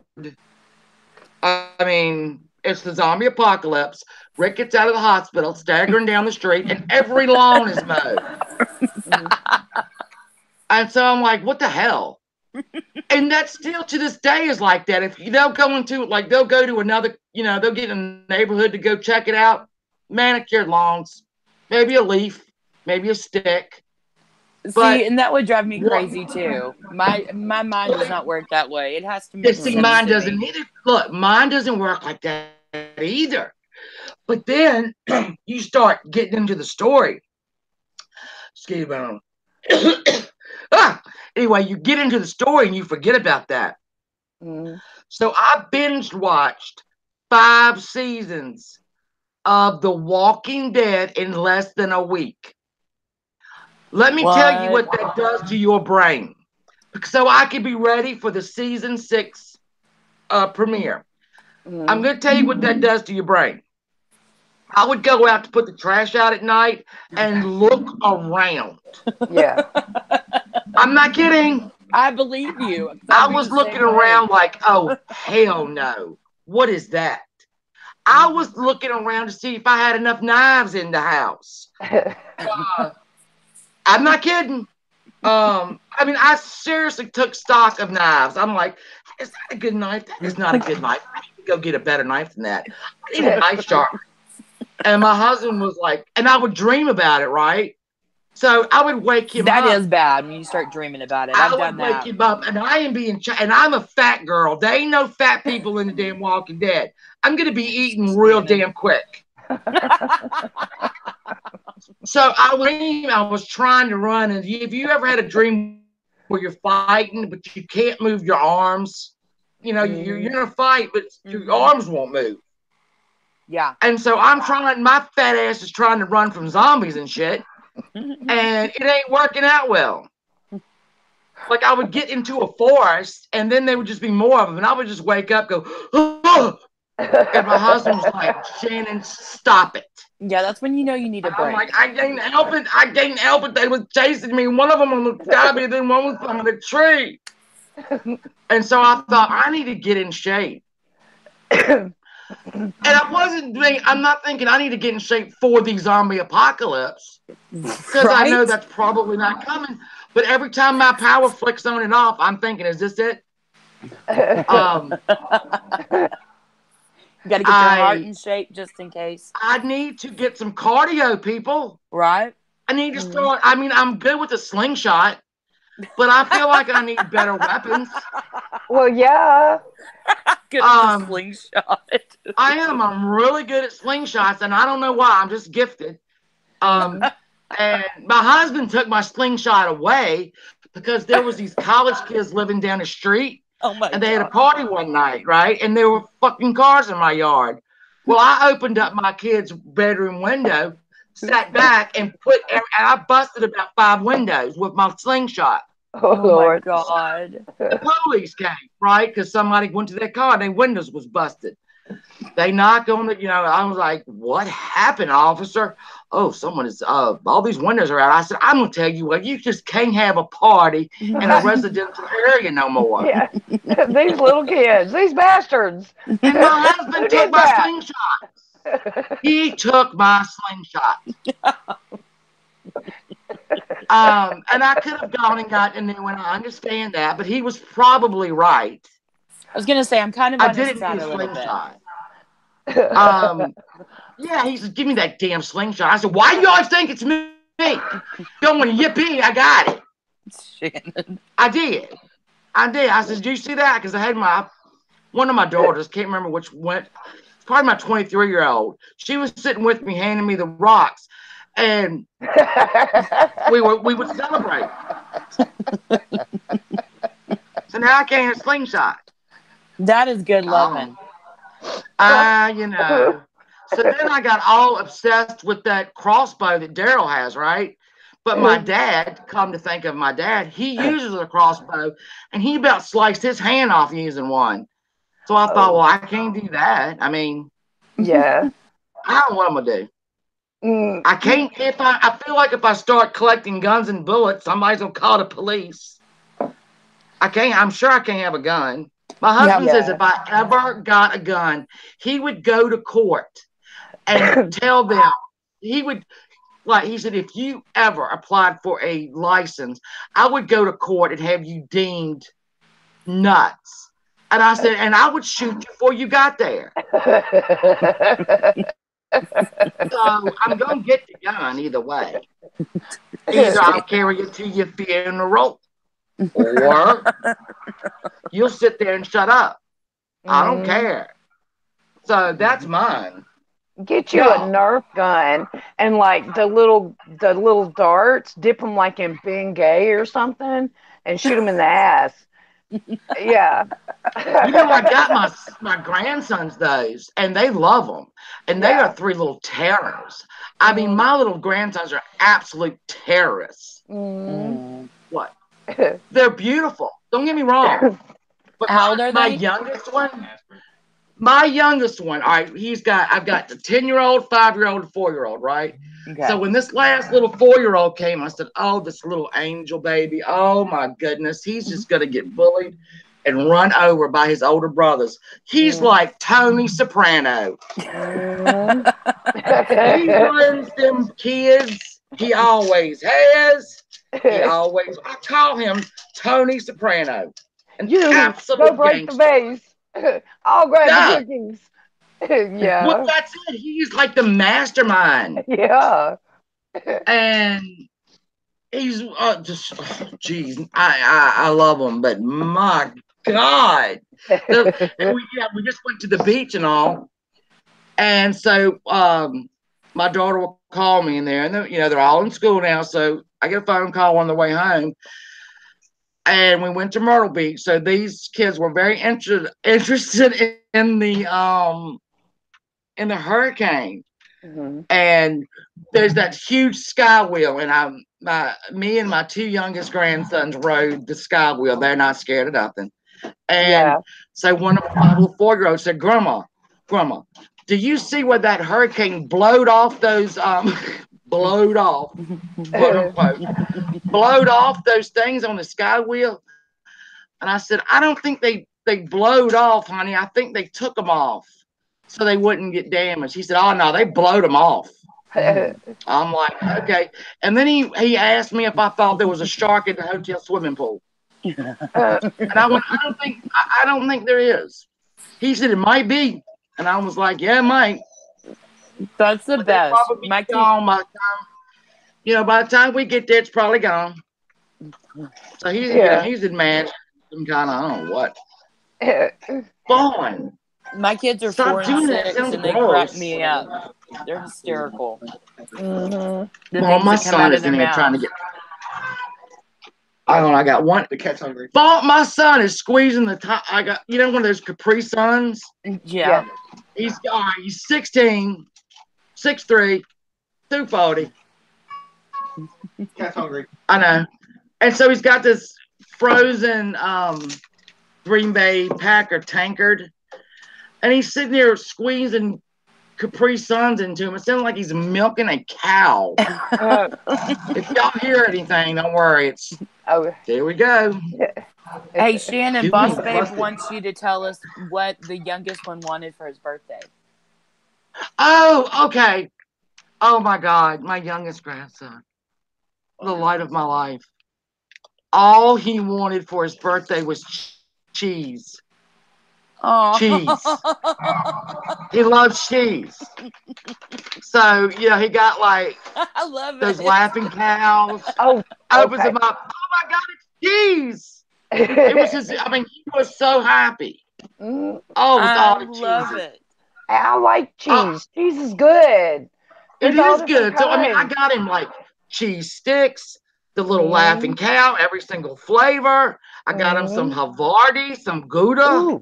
I mean, It's the zombie apocalypse. Rick gets out of the hospital, staggering down the street, and every lawn is mowed. And so I'm like, what the hell? And that still to this day is like that. If they'll go to another, they'll get in a neighborhood to go check it out. Manicured lawns, maybe a leaf, maybe a stick. See, and that would drive me crazy too. My mind does not work that way. It has to make sense. Mine doesn't either. Look, mine doesn't work like that either. But then you start getting into the story. Excuse me. Anyway, you get into the story and you forget about that. So I binge watched 5 seasons of The Walking Dead in less than a week. Let me tell you what that does to your brain. So I could be ready for the season 6 premiere. I'm going to tell you what that does to your brain. I would go out to put the trash out at night and look around. Yeah. I'm not kidding. I believe you. I was looking around like, oh, hell no. What is that? I was looking around to see if I had enough knives in the house. I'm not kidding. I mean, I seriously took stock of knives. I'm like, is that a good knife? That is not a good knife. I need to go get a better knife than that. I need a knife sharpener. And my husband was like, and I would dream about it, right? So I would wake him up. That is bad when you start dreaming about it. I've done that. I would wake him up, and I am and I'm a fat girl. There ain't no fat people in the damn Walking Dead. I'm going to be eating real damn quick. So I was trying to run, and have you ever had a dream where you're fighting, but you can't move your arms? You're in a fight, but your arms won't move. Yeah. And so my fat ass is trying to run from zombies and shit, and it ain't working out well. Like I would get into a forest, and then there would just be more of them, and I would just wake up, go, oh! And my husband was like, Shannon, stop it. Yeah, that's when you know you need a break. I'm like, I can't help it. They was chasing me. One of them was beside me, then one was behind a tree. And so I thought, I need to get in shape. And I'm not thinking I need to get in shape for the zombie apocalypse. Because I know that's probably not coming. But every time my power flicks on and off, I'm thinking, is this it? You got to get your heart in shape just in case. I need to get some cardio, people. Right. I need to start. I mean, I'm good with a slingshot, but I feel like I need better weapons. Well, yeah. Good with a slingshot. I am. I'm really good at slingshots, and I don't know why. I'm just gifted. And my husband took my slingshot away because there was these college kids living down the street. And they had a party one night, right? And there were fucking cars in my yard. Well, I opened up my kid's bedroom window, sat back, and I busted about 5 windows with my slingshot. Oh, Lord. My God. The police came, right? Because somebody went to their car and their windows was busted. They knocked on it, I was like, what happened, officer? Oh, someone is, all these windows are out. I said, I'm going to tell you what, you just can't have a party in a residential area no more. Yeah. These little kids, these bastards. And my husband took my slingshot. He took my slingshot. And I could have gone and got in there when I understand that, but he was probably right. I was gonna say I'm kind of I didn't need a slingshot. Yeah, he said, give me that damn slingshot. I said, why do you always think it's me? Going yippee, I got it. Shannon. I did. I said, did you see that? Because I had one of my daughters, can't remember which one, it's probably my 23-year-old. She was sitting with me, handing me the rocks, and we would celebrate. So now I can't have a slingshot. That is good loving. So then I got all obsessed with that crossbow that Daryl has, right? But my dad, come to think of my dad, he uses a crossbow, and he about sliced his hand off using one. So I thought, well, I can't do that. I mean, yeah. I don't know what I'm gonna do. I can't. I feel like if I start collecting guns and bullets, somebody's gonna call the police. I can't. I'm sure I can't have a gun. My husband says Yeah. if I ever got a gun, he would go to court and tell them, he would, like, he said, if you ever applied for a license, I would go to court and have you deemed nuts. And I said, and I would shoot you before you got there. So I'm going to get the gun either way. Either I'll carry it to your funeral, or you'll sit there and shut up. I don't care. So that's mine. Get you a Nerf gun and like the little darts, dip them like in Bengay or something, and shoot them in the ass. Yeah. You know, I got my grandsons those, and they love them, and they are three little terrors. I mean, my little grandsons are absolute terrorists. What? They're beautiful. Don't get me wrong. But how old are my they? My youngest one, all right, I've got the 10-year-old, 5-year-old, and 4-year-old, right? Okay. So when this last little 4-year-old came, I said, oh, this little angel baby, oh my goodness, he's just going to get bullied and run over by his older brothers. He's like Tony Soprano. He runs them kids. He always has. I call him Tony Soprano. And you go break the vase. I'll grab the cookies. Yeah. Well, that's it. He's like the mastermind. Yeah. And he's geez, I love him, but my God. And we just went to the beach and all. And so my daughter will call me in there, and they're all in school now, so I get a phone call on the way home. And we went to Myrtle Beach. So these kids were very interested in the hurricane. And there's that huge sky wheel, and me and my two youngest grandsons rode the sky wheel. They're not scared of nothing. And so one of my little 4-year-olds said, Grandma, do you see where that hurricane blowed off those blowed off, quote unquote, blowed off those things on the sky wheel? And I said, I don't think they blowed off, honey. I think they took them off so they wouldn't get damaged. He said, oh no, they blowed them off. I'm like, okay. And then he asked me if I thought there was a shark in the hotel swimming pool. And I went, I don't think there is. He said it might be. And I was like, yeah, it might. That's the best. My gone by the time, by the time we get there, it's probably gone. So he's imagined some kind of, I don't know what. Fun. My kids are 4 and 6, and they crack me up. They're hysterical. Well, my son is in here trying to get. I got one. The cat's hungry. My son is squeezing the top. I got, one of those Capri Suns. Yeah. He's 16, 6'3", 240. Cat's hungry. I know. And so he's got this frozen Green Bay Packer tankard. And he's sitting there squeezing Capri Suns into him. It sounds like he's milking a cow. If y'all hear anything, don't worry. There we go. Hey, Shannon, Boss Babe wants you to tell us what the youngest one wanted for his birthday. Oh, okay. Oh, my God. My youngest grandson. The light of my life. All he wanted for his birthday was cheese. Oh. Cheese. He loves cheese. So, he got like I love those laughing cows. Opens them up. Oh my God, it's cheese. It was he was so happy. Oh, I love it. I like cheese. Cheese is good. It is good. So, I got him like cheese sticks, the little laughing cow, every single flavor. I got him some Havarti, some Gouda.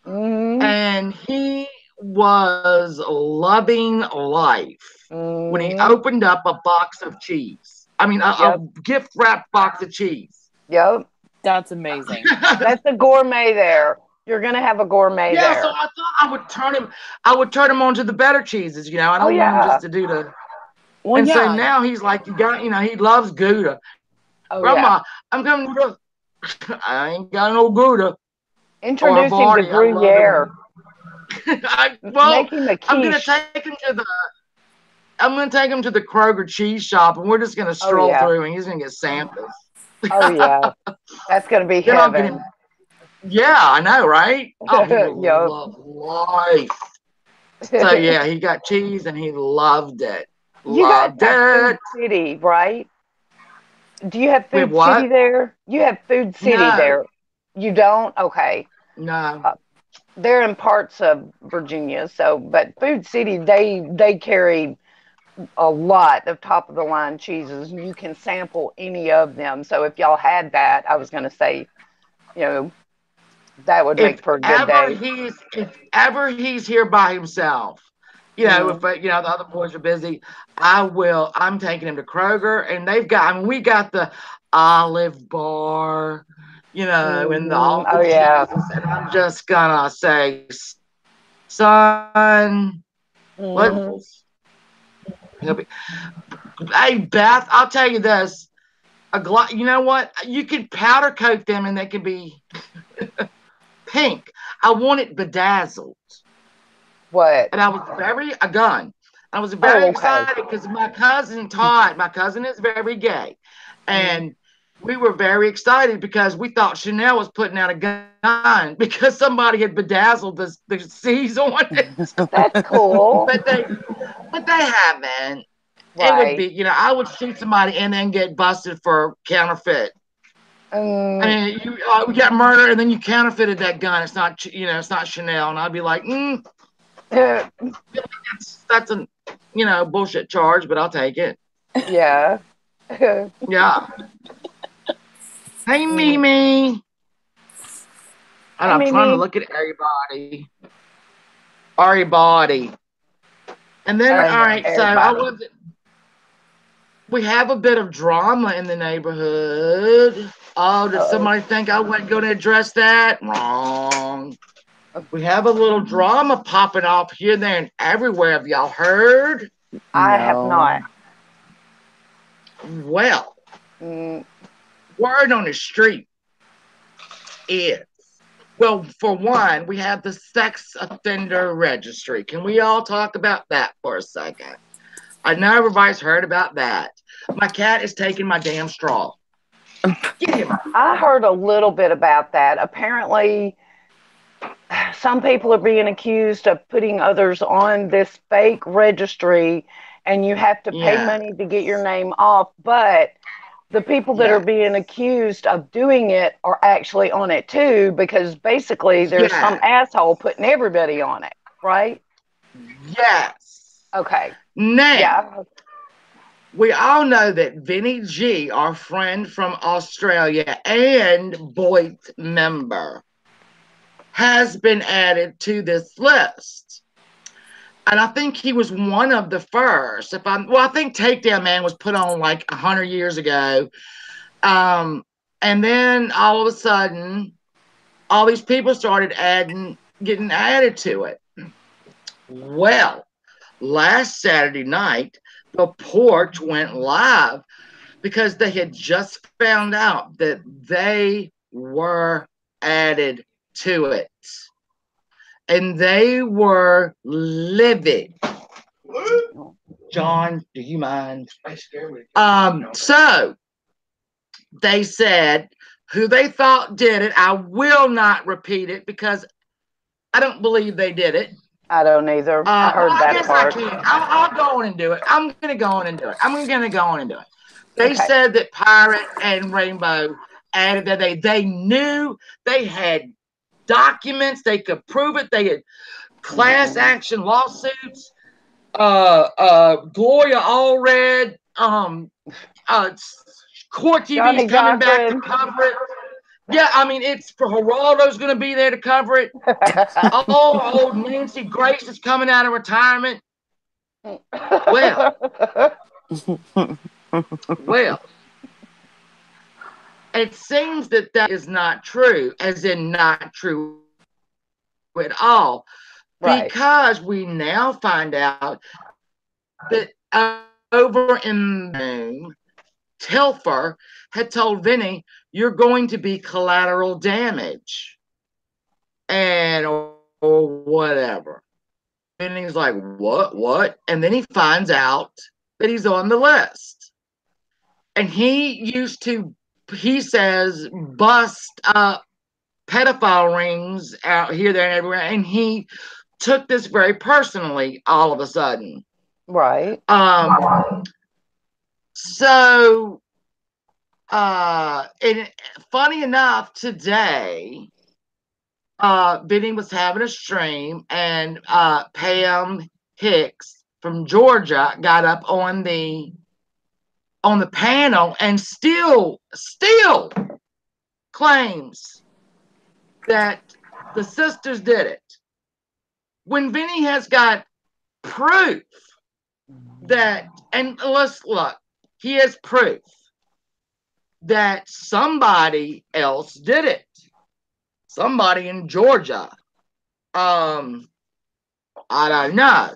And he was loving life when he opened up a box of cheese. A gift wrapped box of cheese. Yep. That's amazing. That's a gourmet there. You're gonna have a gourmet there. Yeah, so I thought I would turn him on to the better cheeses, I don't want him just to do the so now he's like, he loves Gouda. Grandma, I'm going to I ain't got no Gouda. or Introduce him to Vardy. I love Gruyere. him. Make him a I'm gonna quiche. take him to the. I'm gonna take him to the Kroger cheese shop, and we're just gonna Oh stroll yeah. through, and he's gonna get samples. Oh yeah. That's gonna be Then I'll get him. heaven. Yeah, I know, right? Oh, he will Yup. love life. So yeah, he got cheese, and he loved it. You guys Loved have Food it. City, right? Do you have We have Food City what? there? You have Food City No, there. You don't? Okay. no. Uh, they're in parts of Virginia, so but Food City they carry a lot of top of the line cheeses, and you can sample any of them. So if y'all had that, I was going to say, you know, that would make for a good day. If ever he's here by himself, if Mm, the other boys are busy, I will. I'm taking him to Kroger, and they've got. I mean, we got the Olive Bar, and all oh the yeah. cheeses, and I'm just gonna say, son, let. Hmm. Hey, Beth, I'll tell you this. You know what? You can powder coat them, and they can be pink. I want it bedazzled. What? And I was a gun. I was very Oh, okay. excited because my cousin Todd, my cousin is very gay. Mm. And we were very excited because we thought Chanel was putting out a gun because somebody had bedazzled the C's on it. That's cool. but they but they haven't. It would Right. be, I would shoot somebody and then get busted for counterfeit. I Um, mean, you got murder and then you counterfeited that gun. It's not Chanel, and I'd be like, that's a bullshit charge, but I'll take it. yeah. Yeah. Hey, Mm. Mimi. And Hey, I'm trying to Mimi. look at everybody. Everybody. And then, all right, so Everybody. we have a bit of drama in the neighborhood. Oh, did Uh-oh. somebody think I wasn't going to address that? Wrong. We have a little drama popping off here, there, and everywhere. Have y'all heard? I have not. No. Well, Mm, word on the street is, well, for one, we have the sex offender registry. Can we all talk about that for a second? I know everybody's heard about that. My cat is taking my damn straw. Get him. I heard a little bit about that. Apparently, some people are being accused of putting others on this fake registry, and you have to pay Yeah. money to get your name off. But the people that are Yeah. being accused of doing it are actually on it too, because basically there's some Yeah. asshole putting everybody on it, right? Yes. Okay. Now, Yeah. we all know that Vinny G, our friend from Australia and Boyd member, has been added to this list. And I think he was one of the first. I think Takedown Man was put on like 100 years ago. And then all of a sudden, all these people started getting added to it. Well, last Saturday night, the porch went live because they had just found out that they were added to it. And they were livid. John, do you mind? So they said who they thought did it. I will not repeat it because I don't believe they did it. I don't either. I Well, heard I that guess I part. can. I'll go on and do it. I'm going to go on and do it. I'm going to go on and do it. They Okay. said that Pirate and Rainbow added that they knew, they had documents, they could prove it. They had class action lawsuits. Gloria Allred, Court TV's Johnny coming back to Cochran. cover it. Yeah, I mean, it's for Geraldo's going to be there to cover it. Old Nancy Grace is coming out of retirement. Well, well, it seems that is not true, as in not true at all, Right. because we now find out that over in Telfer had told Vinny, you're going to be collateral damage. and or whatever. And he's like, what? And then he finds out that he's on the list. And he used to, he says, bust up pedophile rings out here, there, and everywhere. And he took this very personally all of a sudden. Right. So, and funny enough, today, Benny was having a stream, and Pam Hicks from Georgia got up on the panel and still claims that the sisters did it, when Vinny has got proof that, and let's look, he has proof that somebody else did it. Somebody in Georgia. I don't know.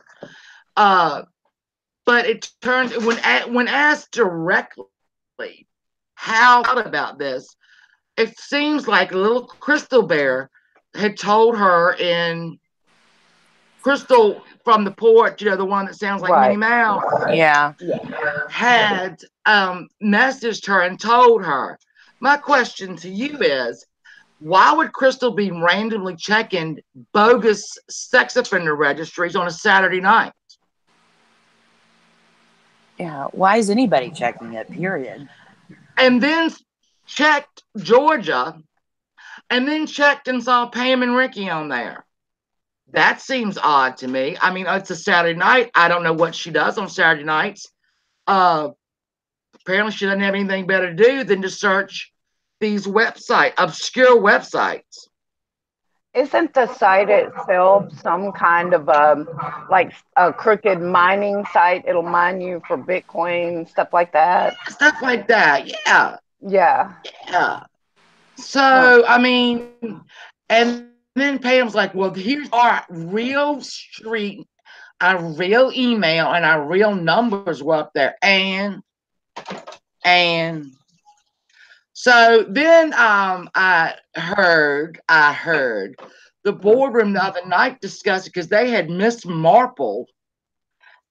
But it turns, when asked directly how about this, it seems like little Crystal Bear had told her, in Crystal from the porch, the one that sounds like Minnie Mouse. Yeah. Had messaged her and told her. My question to you is, why would Crystal be randomly checking bogus sex offender registries on a Saturday night? Yeah. Why is anybody checking it, period? And then checked Georgia, and then checked and saw Pam and Ricky on there. That seems odd to me. I mean, it's a Saturday night. I don't know what she does on Saturday nights. Apparently she doesn't have anything better to do than to search these obscure websites. Isn't the site itself some kind of like a crooked mining site? It'll mine you for Bitcoin, stuff like that. Stuff like that, yeah. Yeah. So, I mean, and then Pam's like, well, here's our real street, our real email, and our real numbers were up there. And so then I heard the boardroom the other night discuss it, because they had Miss Marple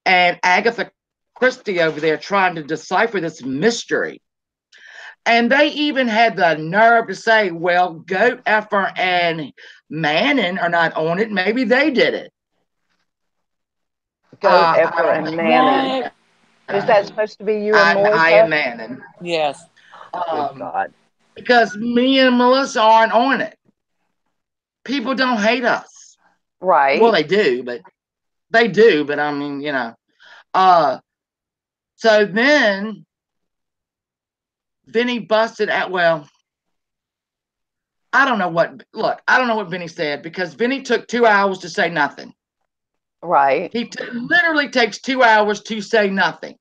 and Agatha Christie over there trying to decipher this mystery. And they even had the nerve to say, well, Goat Effer and Manning are not on it. Maybe they did it. Goat Effer and Manning. Is that supposed to be you and Melissa? I am Manning. Yes. Oh, God. Because me and Melissa aren't on it. People don't hate us. Right. Well, they do, but I mean, so then Vinny busted out. Well, I don't know what Vinny said, because Vinny took 2 hours to say nothing. Right. He literally takes 2 hours to say nothing.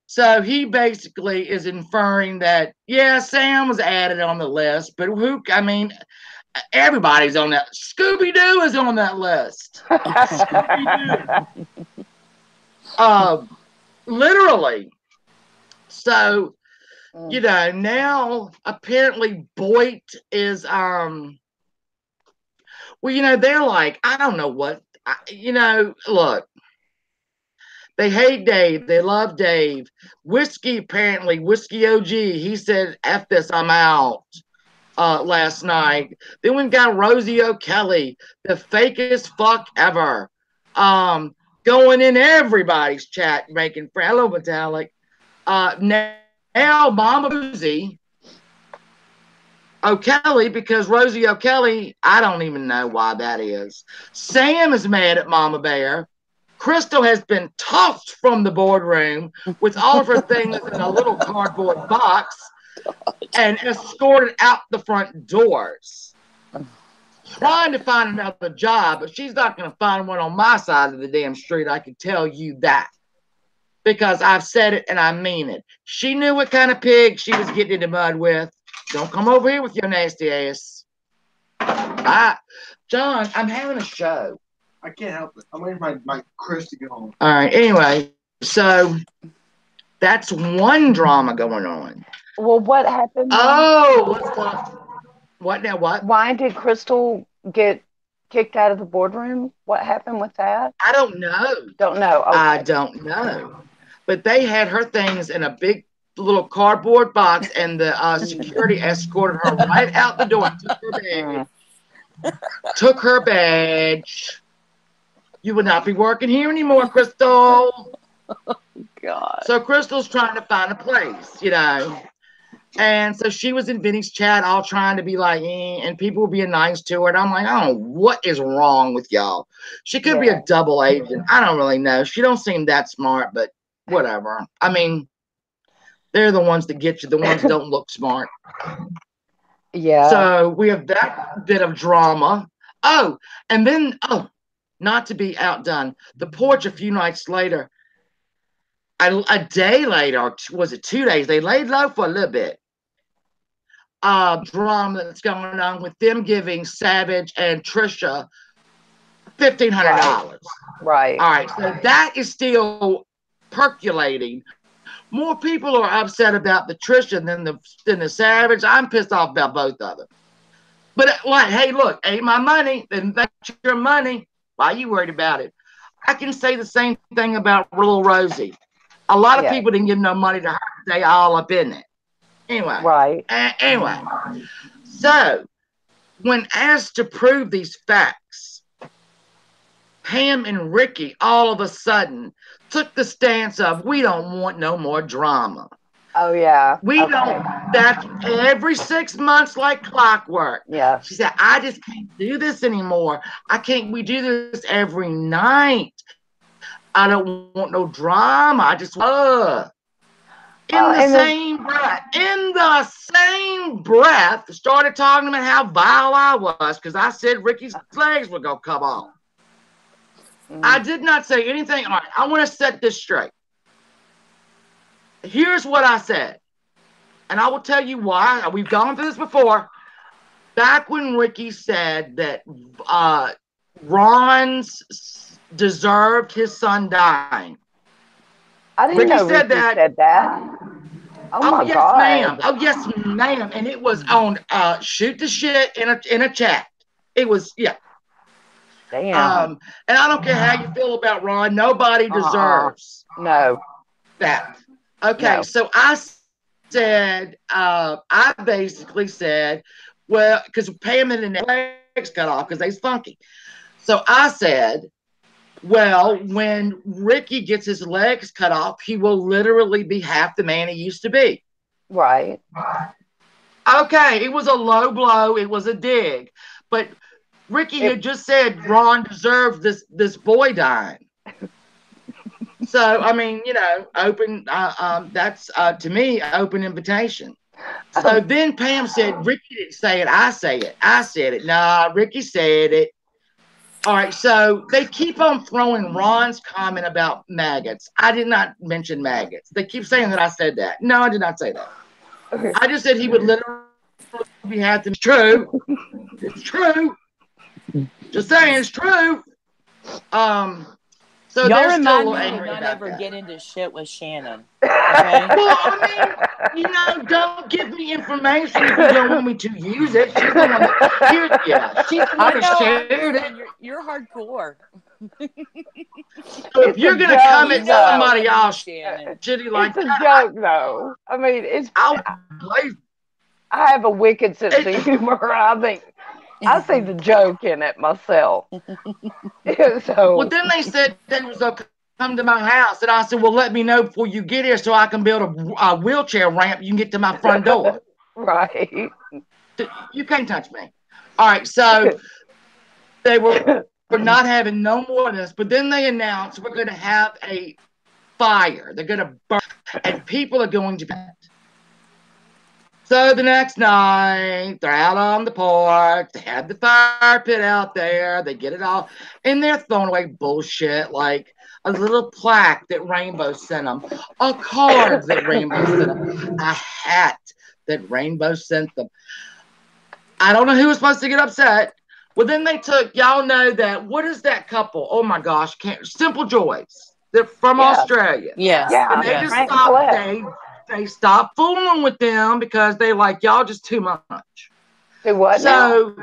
So he basically is inferring that, yeah, Sam was added on the list, but everybody's on that. Scooby-Doo is on that list. Scooby-Doo. Literally. So, now apparently Boyd is, they're like, I don't know what, look, they hate Dave, they love Dave. Whiskey OG, he said, F this, I'm out, last night. Then we've got Rosie O'Kelly, the fakest fuck ever, going in everybody's chat, making friends. Hello, Metallic. Now Mama Boozy O'Kelly, because Rosie O'Kelly, I don't even know why that is. Sam is mad at Mama Bear. Crystal has been tossed from the boardroom with all of her things in a little cardboard box and escorted out the front doors. Trying to find another job, but she's not going to find one on my side of the damn street, I can tell you that. Because I've said it and I mean it. She knew what kind of pig she was getting into mud with. Don't come over here with your nasty ass. John, I'm having a show. I can't help it. I'm waiting for my Chris to get home. All right. Anyway, so that's one drama going on. Well, what happened? Oh, let's talk. What now? What? Why did Crystal get kicked out of the boardroom? What happened with that? I don't know. Don't know. I Okay. don't know. But they had her things in a big little cardboard box, and the security escorted her right out the door. Took her badge. You will not be working here anymore, Crystal. God. So Crystal's trying to find a place, you know. And so she was in Vinny's chat, all trying to be like, and people were being nice to her. And I'm like, I don't know what is wrong with y'all. She could be a double agent. I don't really know. She don't seem that smart, but whatever. I mean, they're the ones that get you. The ones that don't look smart. Yeah. So we have that bit of drama. Oh, and then, not to be outdone, the porch a few nights later, a day later, or was it 2 days? They laid low for a little bit. Drama that's going on with them giving Savage and Trisha $1,500. Right. All right, so that is still percolating. More people are upset about the Trisha than the Savage. I'm pissed off about both of them. But like, hey, look, ain't my money, then that's your money. Why are you worried about it? I can say the same thing about little Rosie. A lot of people didn't give no money to her. They all up in it. Anyway. Right. Anyway. So, when asked to prove these facts, Pam and Ricky all of a sudden took the stance of, we don't want no more drama. Oh, yeah. We don't. That's every 6 months like clockwork. Yeah. She said, I just can't do this anymore. We do this every night. I don't want no drama. I just in the same breath, started talking about how vile I was because I said Ricky's legs were gonna come off. I did not say anything. All right, I want to set this straight. Here's what I said, and I will tell you why. We've gone through this before. Back when Ricky said that Ron's deserved his son dying. I didn't know Ricky said that. Oh my yes, God. ma'am. Oh yes, ma'am. And it was on Shoot the Shit in a chat. It was Damn. And I don't care how you feel about Ron. Nobody deserves that. Okay, No. so I said, I basically said, well, because Pam and the legs cut off because they's funky. So I said, well, when Ricky gets his legs cut off, he will literally be half the man he used to be. Right. Okay, it was a low blow. It was a dig. But Ricky had just said Ron deserved this boy dying. So, I mean, open, that's, to me, open invitation. So then Pam said, Ricky didn't say it. I say it. I said it. Nah, Ricky said it. All right, so they keep on throwing Ron's comment about maggots. I did not mention maggots. They keep saying that I said that. No, I did not say that. Okay. I just said he would literally have to. It's true. It's true. Just saying, it's true. So y'all they're still remind me angry to not about ever that. get into shit with Shannon. Okay? Well, I mean, don't give me information if you don't want me to use it. She's the one that she's the one that shared it. You're hardcore. So if you're gonna come at somebody else, shitty like it's a joke, though. I mean, I have a wicked sense of humor. I see the joke in it myself. So. Well, then they said they was gonna come to my house, and I said, "Well, let me know before you get here so I can build a wheelchair ramp. You can get to my front door." Right. You can't touch me. All right, so they were not having no more of this, but then they announced we're going to have a fire. They're going to burn, and people are going to bed. So the next night, they're out on the porch. They have the fire pit out there. They get it all, and they're throwing away bullshit like a little plaque that Rainbow sent them, a card that Rainbow sent them, a hat that Rainbow sent them. I don't know who was supposed to get upset. Well, then they took, y'all know that, what is that couple? Oh my gosh, Simple Joys. They're from Australia. Yes. And they just stopped, they stopped fooling with them because they like, y'all just too much. Do what now? So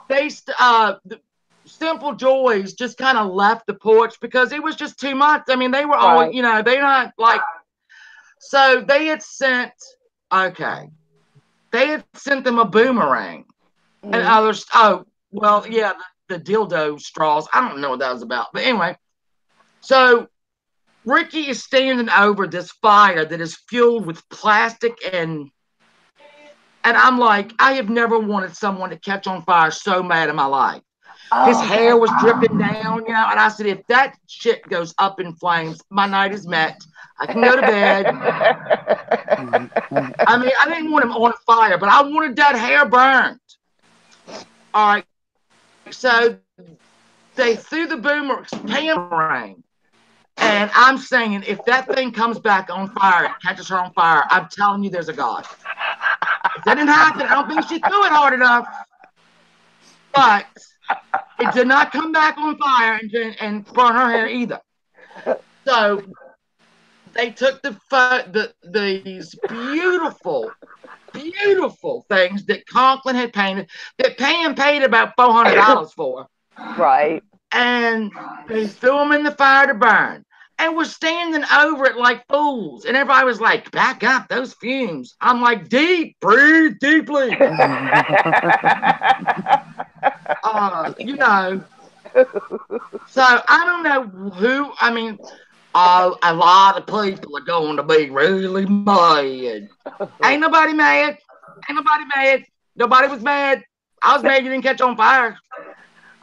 they, the Simple Joys just kind of left the porch because it was just too much. I mean, they were always, Right. you know, they're not like, so they had sent, okay, they had sent them a boomerang and Mm. others. Oh, well, yeah, the dildo straws. I don't know what that was about. But anyway, so Ricky is standing over this fire that is fueled with plastic and I'm like, I have never wanted someone to catch on fire so mad in my life. His Oh, hair was dripping down, you know, and I said, if that shit goes up in flames, my night is met. I can go to bed. I mean, I didn't want him on fire, but I wanted that hair burned. All right. So they threw the boomerang. And I'm saying, if that thing comes back on fire and catches her on fire, I'm telling you there's a God. If that didn't happen, I don't think she threw it hard enough. But it did not come back on fire and burn her hair either. So they took these beautiful, beautiful things that Conklin had painted, that Pam paid about $400 for. Right. And they threw them in the fire to burn. And we're standing over it like fools. And everybody was like, back up, those fumes. I'm like, breathe deeply. You know. So I don't know who, I mean, a lot of people are going to be really mad. Ain't nobody mad. Ain't nobody mad. Nobody was mad. I was mad you didn't catch on fire.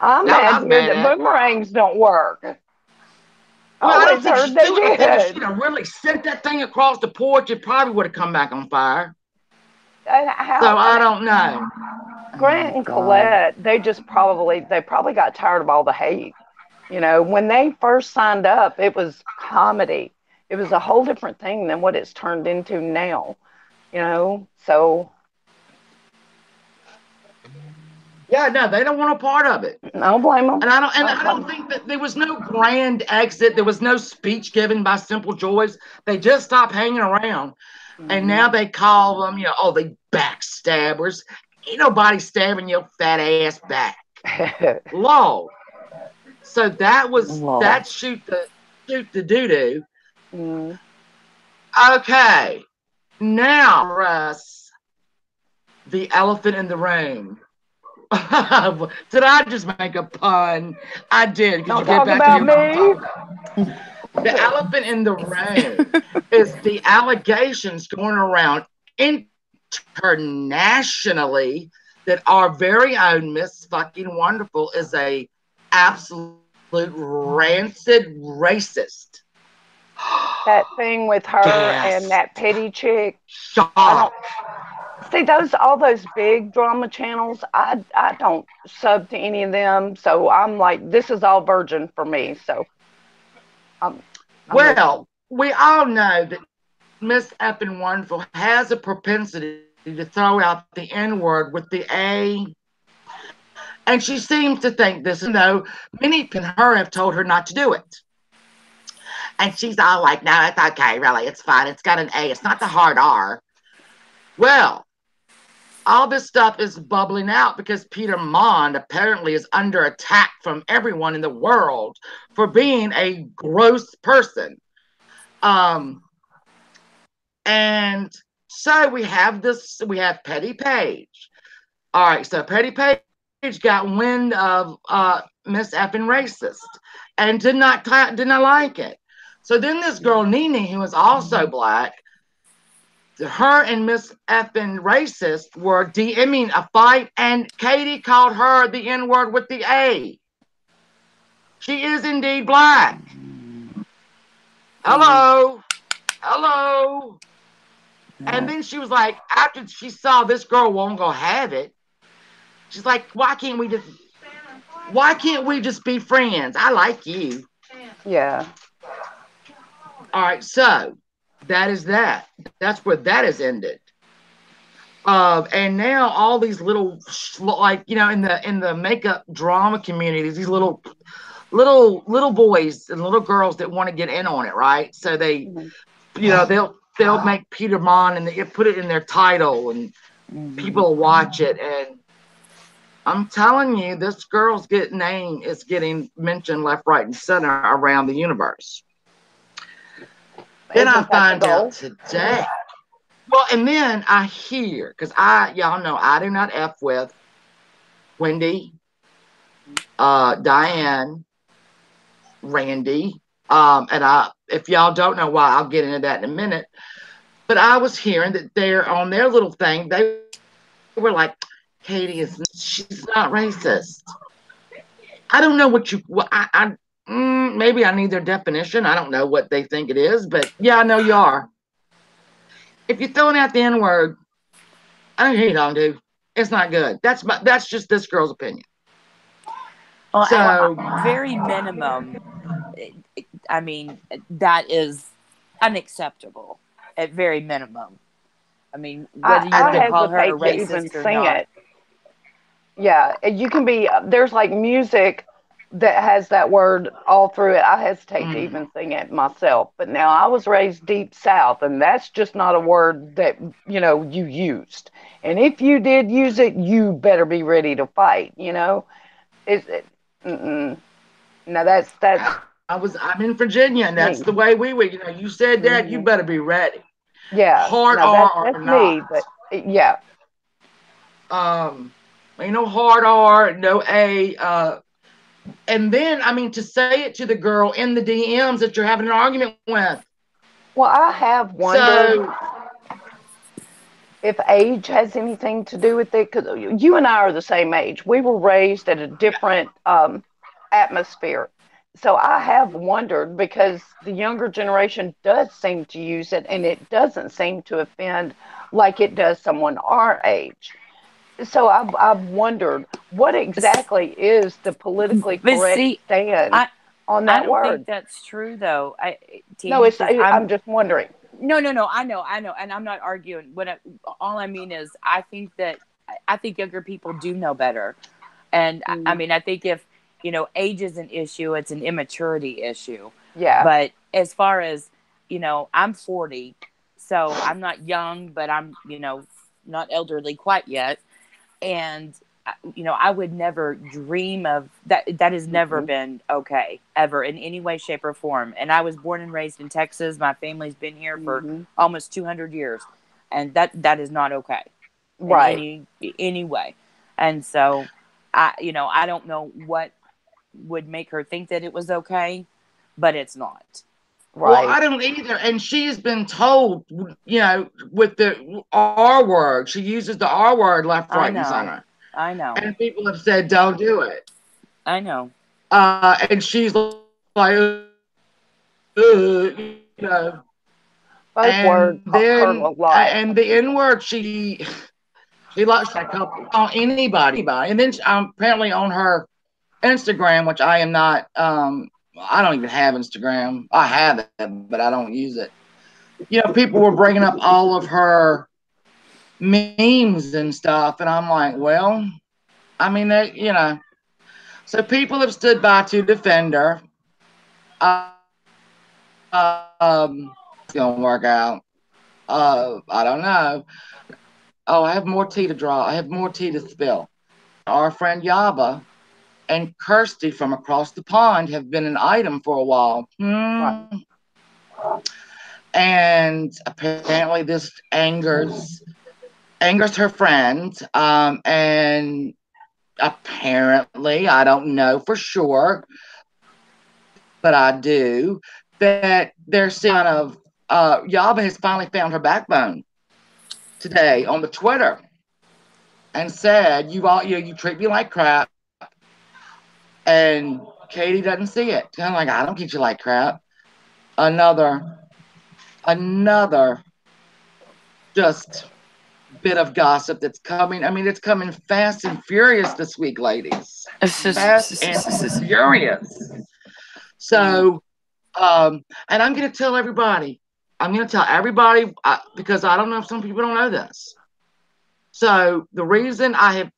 I'm That's mad here mad that at. boomerangs don't work. Well, I don't Always think heard she's they doing it. If she'd did. have really sent that thing across the porch, it probably would have come back on fire. So I don't know. Grant and Colette, they probably got tired of all the hate. You know, when they first signed up, it was comedy. It was a whole different thing than what it's turned into now. You know, so Yeah, no, they don't want a part of it. I don't blame them. And I don't think that there was no grand exit. There was no speech given by Simple Joys. They just stopped hanging around. And now they call them, you know, oh, they backstabbers. Ain't nobody stabbing your fat ass back. Lord. So that was that shoot the doo-doo. Mm. Okay. Now, Russ, the elephant in the room. Did I just make a pun? I did. Don't talk about me. The elephant in the room is the allegations going around internationally that our very own Miss Fucking Wonderful is a absolute rancid racist. That thing with her and that petty chick. Stop. See all those big drama channels. I don't sub to any of them, so I'm like, this is all virgin for me. So, well, we all know that Miss Effin Wonderful has a propensity to throw out the N word with the A, and she seems to think this. Though many in her have told her not to do it. And she's all like, no, it's okay, really. It's fine. It's got an A. It's not the hard R. Well, all this stuff is bubbling out because Peter Mond apparently is under attack from everyone in the world for being a gross person. And so we have Petty Page. All right, so Petty Page got wind of Miss Effin Racist and did not like it. So then this girl, Nene, who is also black, her and Miss Effin Racist were DMing a fight, and Katie called her the N-word with the A. She is indeed black. Hello. Hello. And then she was like, after she saw this girl won't go have it, she's like, why can't we just be friends? I like you. Yeah. All right, so that is that. That's where that has ended. And now all these little, like, you know, in the makeup drama community, these little boys and little girls that want to get in on it, right? So they, you know, they'll make Peter Mon and they put it in their title, and people watch it, and I'm telling you, this girl's name is getting mentioned left, right, and center around the universe. Then I find out today. Well, and then I hear, because y'all know I do not F with Wendy, Diane, Randy. And if y'all don't know why, I'll get into that in a minute. But I was hearing that they're on their little thing. They were like, Katie she's not racist. I don't know maybe I need their definition. I don't know what they think it is, but yeah, I know you are. If you're throwing out the N-word, I don't hear you don't do. It's not good. That's just this girl's opinion. Well, so, very minimum. I mean, that is unacceptable at very minimum. I mean, whether you want to call her a racist or not. Yeah, you can be. There's like music that has that word all through it. I hesitate to even sing it myself. But now I was raised deep south, and that's just not a word that you used. And if you did use it, you better be ready to fight. No, that's. I'm in Virginia, and that's the way we were. You said that, you better be ready. Yeah, hard R or not. Me, but yeah. Ain't no hard R, no A. And then, I mean, to say it to the girl in the DMs that you're having an argument with. Well, I have wondered if age has anything to do with it, because you and I are the same age. We were raised at a different atmosphere. So I have wondered, because the younger generation does seem to use it, and it doesn't seem to offend like it does someone our age. So I've wondered, what exactly is the politically correct stand on that word? I don't think that's true, though. No, I'm just wondering. No, I know, and I'm not arguing. All I mean is, I think younger people do know better, and I mean, I think if age is an issue, it's an immaturity issue. Yeah. But as far as I'm 40, so I'm not young, but I'm not elderly quite yet. And, I would never dream of that. That has never been okay, ever, in any way, shape, or form. And I was born and raised in Texas. My family's been here for almost 200 years. And that is not okay. Right. In any way. And so, I don't know what would make her think that it was okay, but it's not. Right. Well, I don't either. And she's been told, with the R word, she uses the R word left, right, and center. I know. And people have said, don't do it. I know. And she's like, Both words hurt a lot. And the N word, she likes that couple on anybody. And then apparently on her Instagram, which I am not, I don't even have Instagram. I have it, but I don't use it. People were bringing up all of her memes and stuff, and I'm like, well, I mean, so people have stood by to defend her. It's gonna work out. I don't know. Oh, I have more tea to draw. I have more tea to spill. Our friend Yaba and Kirsty from across the pond have been an item for a while. And apparently this angers her friend. And apparently, I don't know for sure, but I do, that they're kind of, Yaba has finally found her backbone today on the Twitter and said, you treat me like crap. And Katie doesn't see it. I'm like, I don't treat you like crap. Another just bit of gossip that's coming. I mean, it's coming fast and furious this week, ladies. Fast and furious. So, and I'm going to tell everybody. Because I don't know if some people don't know this. So the reason I'm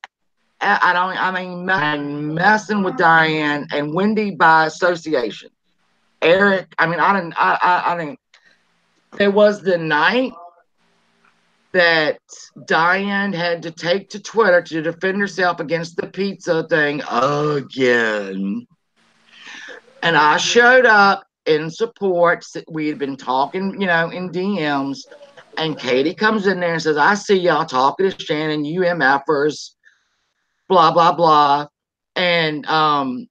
messing with Diane and Wendy by association. Eric, I didn't. There was the night that Diane had to take to Twitter to defend herself against the pizza thing again. And I showed up in support. We had been talking, in DMs. And Katie comes in there and says, I see y'all talking to Shannon, UMFers, blah, blah, blah. And I'm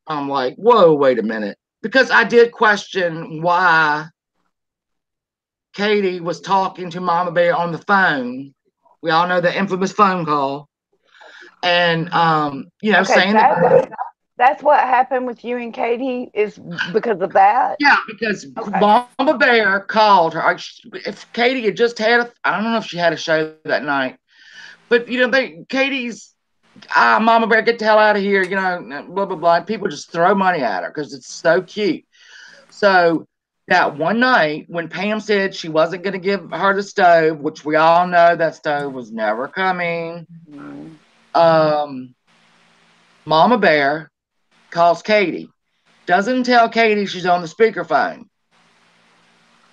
like, whoa, wait a minute. Because I did question why Katie was talking to Mama Bear on the phone. We all know the infamous phone call. And, Okay, saying that. that's what happened with you and Katie is because of that? Yeah, because Okay. Mama Bear called her. If Katie had just had I don't know if she had a show that night, but Katie's Mama Bear, get the hell out of here, blah blah blah. And people just throw money at her because it's so cute. So that one night when Pam said she wasn't going to give her the stove, which we all know that stove was never coming, Mama Bear calls Katie. Doesn't tell Katie she's on the speakerphone.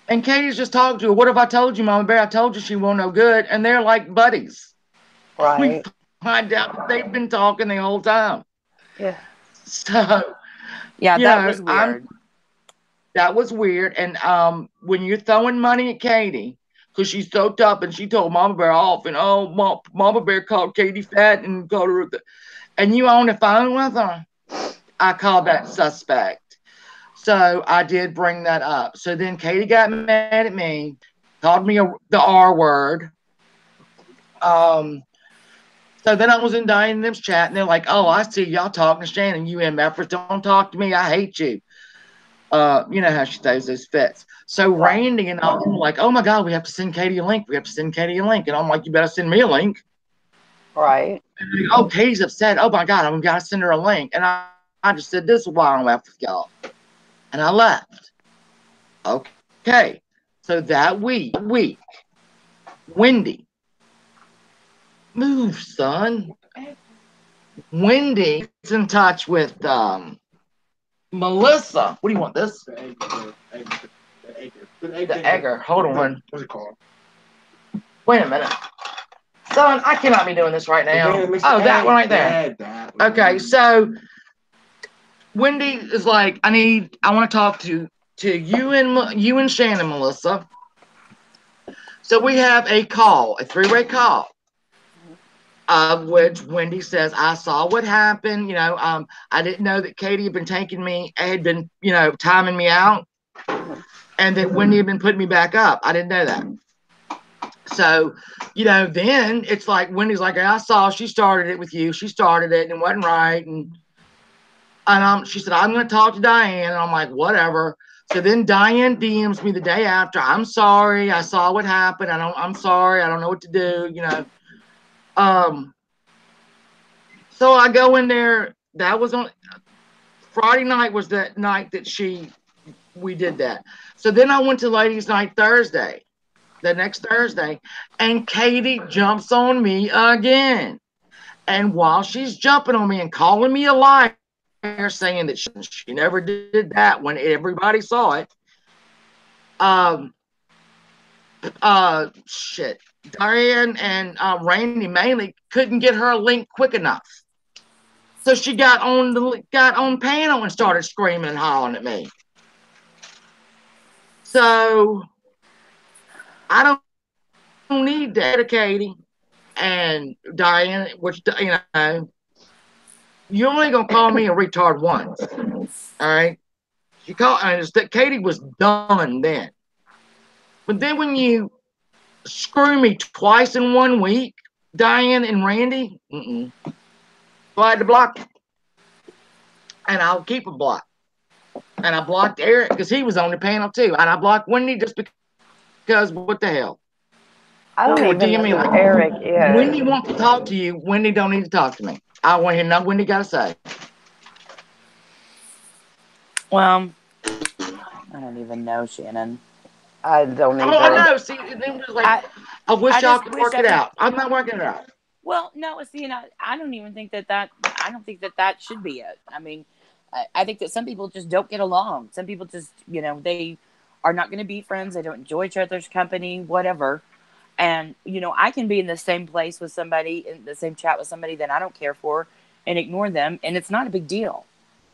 And Katie's just talking to her. What have I told you, Mama Bear? I told you she won't no good. And they're like buddies. Right. We find out that they've been talking the whole time. Yeah. So, yeah, that was weird. That was weird. And when you're throwing money at Katie, because she's so tough and she told Mama Bear off, and Mama Bear called Katie fat and called her, and you on the phone with her, I call that suspect. So I did bring that up. So then Katie got mad at me, called me the R word. So then I was in Diane and them's chat, and they're like, "Oh, I see y'all talking to Shannon. UMFers, don't talk to me. I hate you." You know how she throws those fits. So Randy and I were like, "Oh my God, we have to send Katie a link. We have to send Katie a link." And I'm like, "You better send me a link." Right. And like, oh, Katie's upset. Oh my God, I'm gonna send her a link. And I just said, "This is why I'm left with y'all." And I left. Okay. So that week, Wendy, move, son. Wendy's in touch with Melissa. What do you want? This? The egger. Hold on. What's it called? Wait a minute. Son, I cannot be doing this right now. Oh, that one right there. Okay, so Wendy is like, I want to talk to you and Shannon, Melissa. So we have a call, a three-way call, of which Wendy says, I saw what happened. I didn't know that Katie had been timing me out, and that Wendy had been putting me back up. I didn't know that. So, then it's like Wendy's like, I saw she started it with you. She started it and it wasn't right. And she said, I'm going to talk to Diane. And I'm like, whatever. So then Diane DMs me the day after. I'm sorry. I saw what happened. I'm sorry. I don't know what to do. So I go in there. That was on Friday night. Was that night that we did that. So then I went to Ladies' Night Thursday, the next Thursday, and Katie jumps on me again. And while she's jumping on me and calling me a liar, saying that she never did that when everybody saw it. Diane and Randy mainly couldn't get her a link quick enough, so she got on panel and started screaming and hollering at me. So I don't need that, Katie and Diane, which you're only gonna call me a retard once, all right? Katie was done then. But then when you screw me twice in 1 week, Diane and Randy, so I had to block them. And I'll keep them blocked. And I blocked Eric because he was on the panel too. And I blocked Wendy just because what the hell? I don't even know who Eric is. Wendy wants to talk to you. Wendy don't need to talk to me. I want to hear nothing Wendy got to say. Well, I don't even know, Shannon. I don't either. Oh, I know. See, it was like, I wish y'all could work it out. I'm not working it out. Well, no, see, I don't even think I don't think that should be it. I mean, I think that some people just don't get along. Some people just, they are not going to be friends. They don't enjoy each other's company, whatever. And, I can be in the same place with somebody, in the same chat with somebody that I don't care for, and ignore them. And it's not a big deal.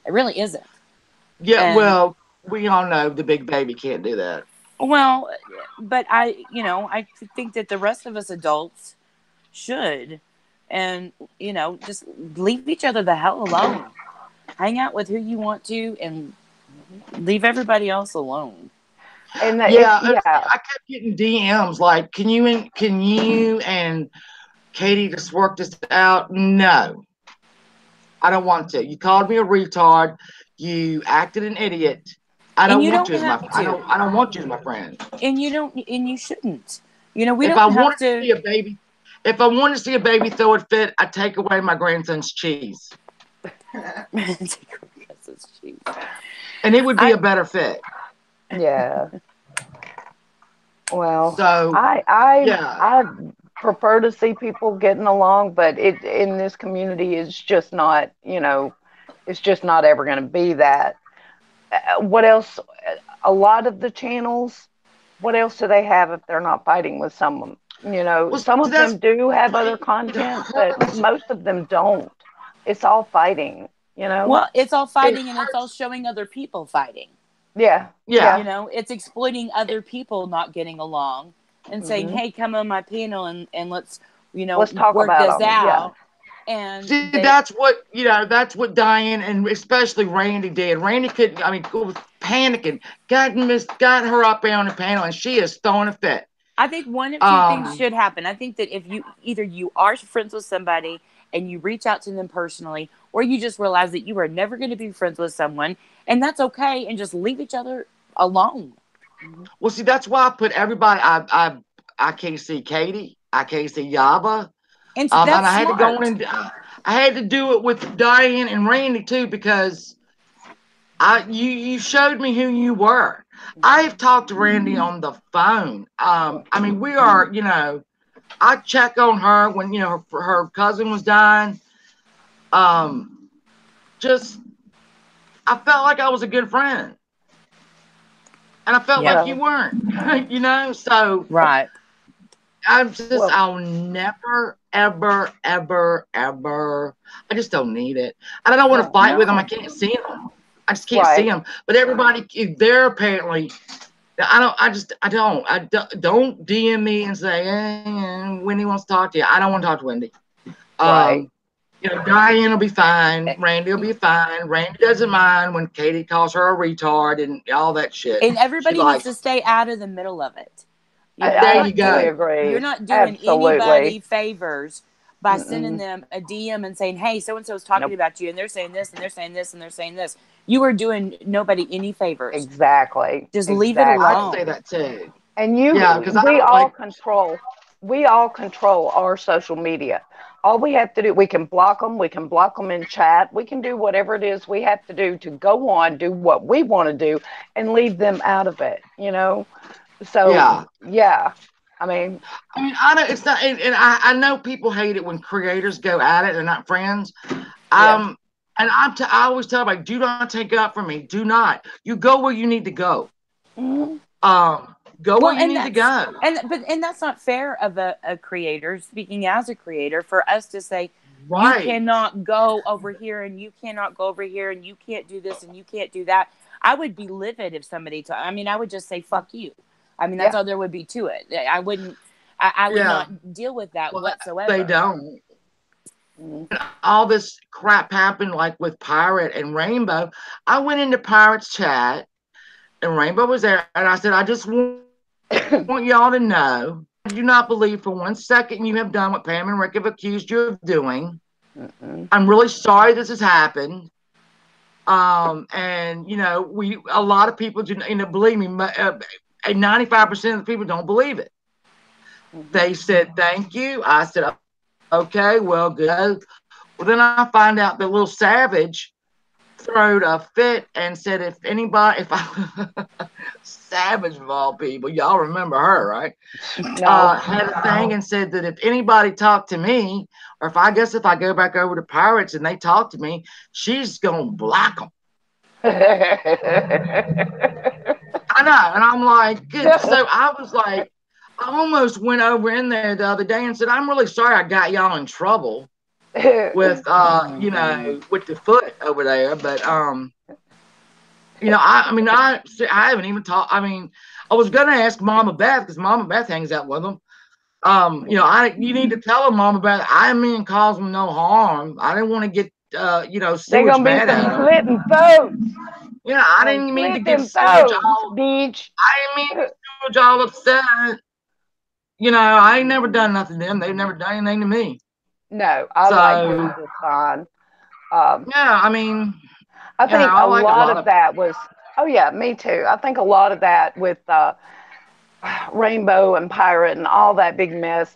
It really isn't. Yeah, And, well, we all know the big baby can't do that. well, but I think that the rest of us adults should. And, just leave each other the hell alone. Hang out with who you want to and leave everybody else alone. And Yeah, yeah, I kept getting DMs like, can you and Katie just work this out? No, I don't want to. You called me a retard. You acted an idiot. I And don't you want don't you as my. have I to. don't. I don't want you as my friend. And you don't, and you shouldn't. We If I don't have wanted to to. see a baby, if I want to see a baby throw a fit, I take away my grandson's cheese, and it would be a better fit. yeah. Well, So yeah, I prefer to see people getting along, but it in this community it's just not, it's just not ever going to be that. What else? A lot of the channels, what else do they have if they're not fighting with someone? well, Some see, of that's them do have other it content, but hurts. most of them don't. It's all fighting, Well, it's all It fighting, and it's all hurts. showing other people fighting. Yeah, Yeah. yeah. It's exploiting other people not getting along and saying, Hmm. hey, come on my panel and let's, Let's talk work about this them. Yeah. out. And See, that's what that's what Diane and especially Randy did. Randy couldn't. I mean, was panicking. Got her up there on the panel, and she is throwing a fit. I think one of two things Um, should happen. I think that if you are friends with somebody and you reach out to them personally, or you just realize that you are never going to be friends with someone, and that's okay, and just leave each other alone. well, see, that's why I put everybody. I can't see Katie. I can't see Yaba. And And that's I had to go smart. in and I had to do it with Diane and Randy too because you showed me who you were. I have talked to Randy on the phone. I mean, we are, I check on her when her cousin was dying. Um, just I felt like I was a good friend, and I felt Yeah. like you Well, weren't, So Right. well, I'll never, ever, ever, ever. I just don't need it. And I don't want to yeah. fight with them. I No. can't see them. I just can't see Right. them. But everybody, they're apparently. I don't DM me and say, Wendy wants to talk to you. I don't want to talk to Wendy. Right. Um, Diane will be fine. And Randy will be fine. Randy doesn't mind when Katie calls her a retard and all that shit. She everybody needs likes to it. stay out of the middle of it. I There you absolutely go. You're agree. not doing Absolutely. anybody favors by sending Mm-mm. them a DM and saying, "Hey, so and so is talking Nope. about you, and they're saying this, and they're saying this, and they're saying this." You are doing nobody any favors. Exactly. Just leave it I'd Exactly. say alone. that too. And Yeah, because I don't like. we all control our social media. All we have to do, we can block them in chat, we can do whatever it is we have to do to go on, do what we want to do, and leave them out of it. So, Yeah, yeah, I mean, I mean, I don't. It's not, and I know people hate it when creators go at it. They're not friends. yeah. And I always tell everybody, do not take up for me. Do not. You go where you need to go. Mhm. Go where Well, you need to go. and that's not fair of a creator, speaking as a creator, for us to say you Right. cannot go over here and you cannot go over here and you can't do this and you can't do that. I would be livid if somebody I mean, I would just say fuck you. I mean, that's Yeah. all there would be to it. I wouldn't. I would Yeah. not deal with that Well, they whatsoever. don't. Mhm. All this crap happened like with Pirate and Rainbow. I went into Pirate's chat and Rainbow was there, and I said, I just want y'all to know I do not believe for 1 second you have done what Pam and Rick have accused you of doing. Mm-mm. I'm really sorry this has happened. And a lot of people do, believe me, 95% of the people don't believe it. Mhm. They said thank you. I said, okay, well, good. Well, then I find out the little savage throwed a fit and said, if I savage of all people, y'all remember her, right? No. Had a thing and said that if anybody talked to me, or if I go back over to Pirates and they talk to me, she's gonna block them. I know, and I'm like, good. So I was like, I almost went over in there the other day and said, "I'm really sorry I got y'all in trouble with with the foot over there." But I haven't even talked. I mean, I was gonna ask Mama Beth because Mama Beth hangs out with them. You need to tell them, Mama Beth, I mean cause them no harm. I didn't want to get They're sewage gonna be mad some at them. slitting folks. Yeah, I Some didn't mean to get slitting sewage folks, all. bitch. I didn't mean to get sewage all upset. I ain't never done nothing to them. They've never done anything to me. No, I like them So just fine. Um, yeah, I mean, I think I a like a lot lot of of. that was, oh yeah, me too. I think a lot of that with Rainbow and Pirate and all that big mess.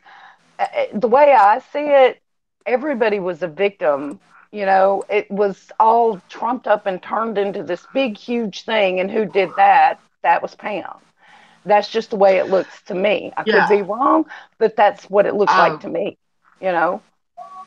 The way I see it, everybody was a victim. It was all trumped up and turned into this big, huge thing. And who did that? That was Pam. That's just the way it looks to me. I could Yeah. be wrong, but that's what it looks like to me. You know?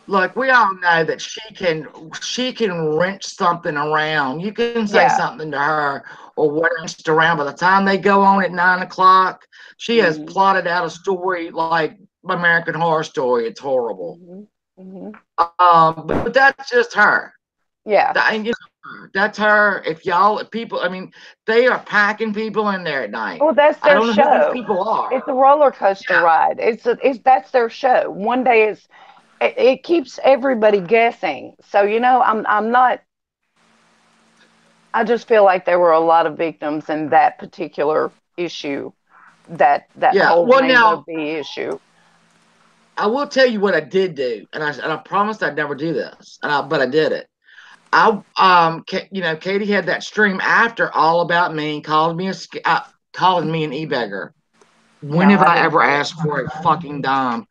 Look, we all know that she can wrench something around. You can say Yeah. something to her or whatever around. By the time they go on at 9 o'clock, she has Mm-hmm. plotted out a story like American Horror Story. It's horrible. Mm-hmm. Mm-hmm. But that's just her. Yeah. That's her. If people, I mean, they are packing people in there at night. Well, that's I their don't know who these show. people are. It's a roller coaster Yeah, ride. It's that's their show. One day it keeps everybody guessing. So I'm not. I just feel like there were a lot of victims in that particular issue. That yeah. whole Well, Rainbow now V issue. I will tell you what I did do, and I promised I'd never do this, but I did it. Katie had that stream after All About Me, calling me an e-beggar. When No, have I I didn't ever see it. asked for a fucking dime?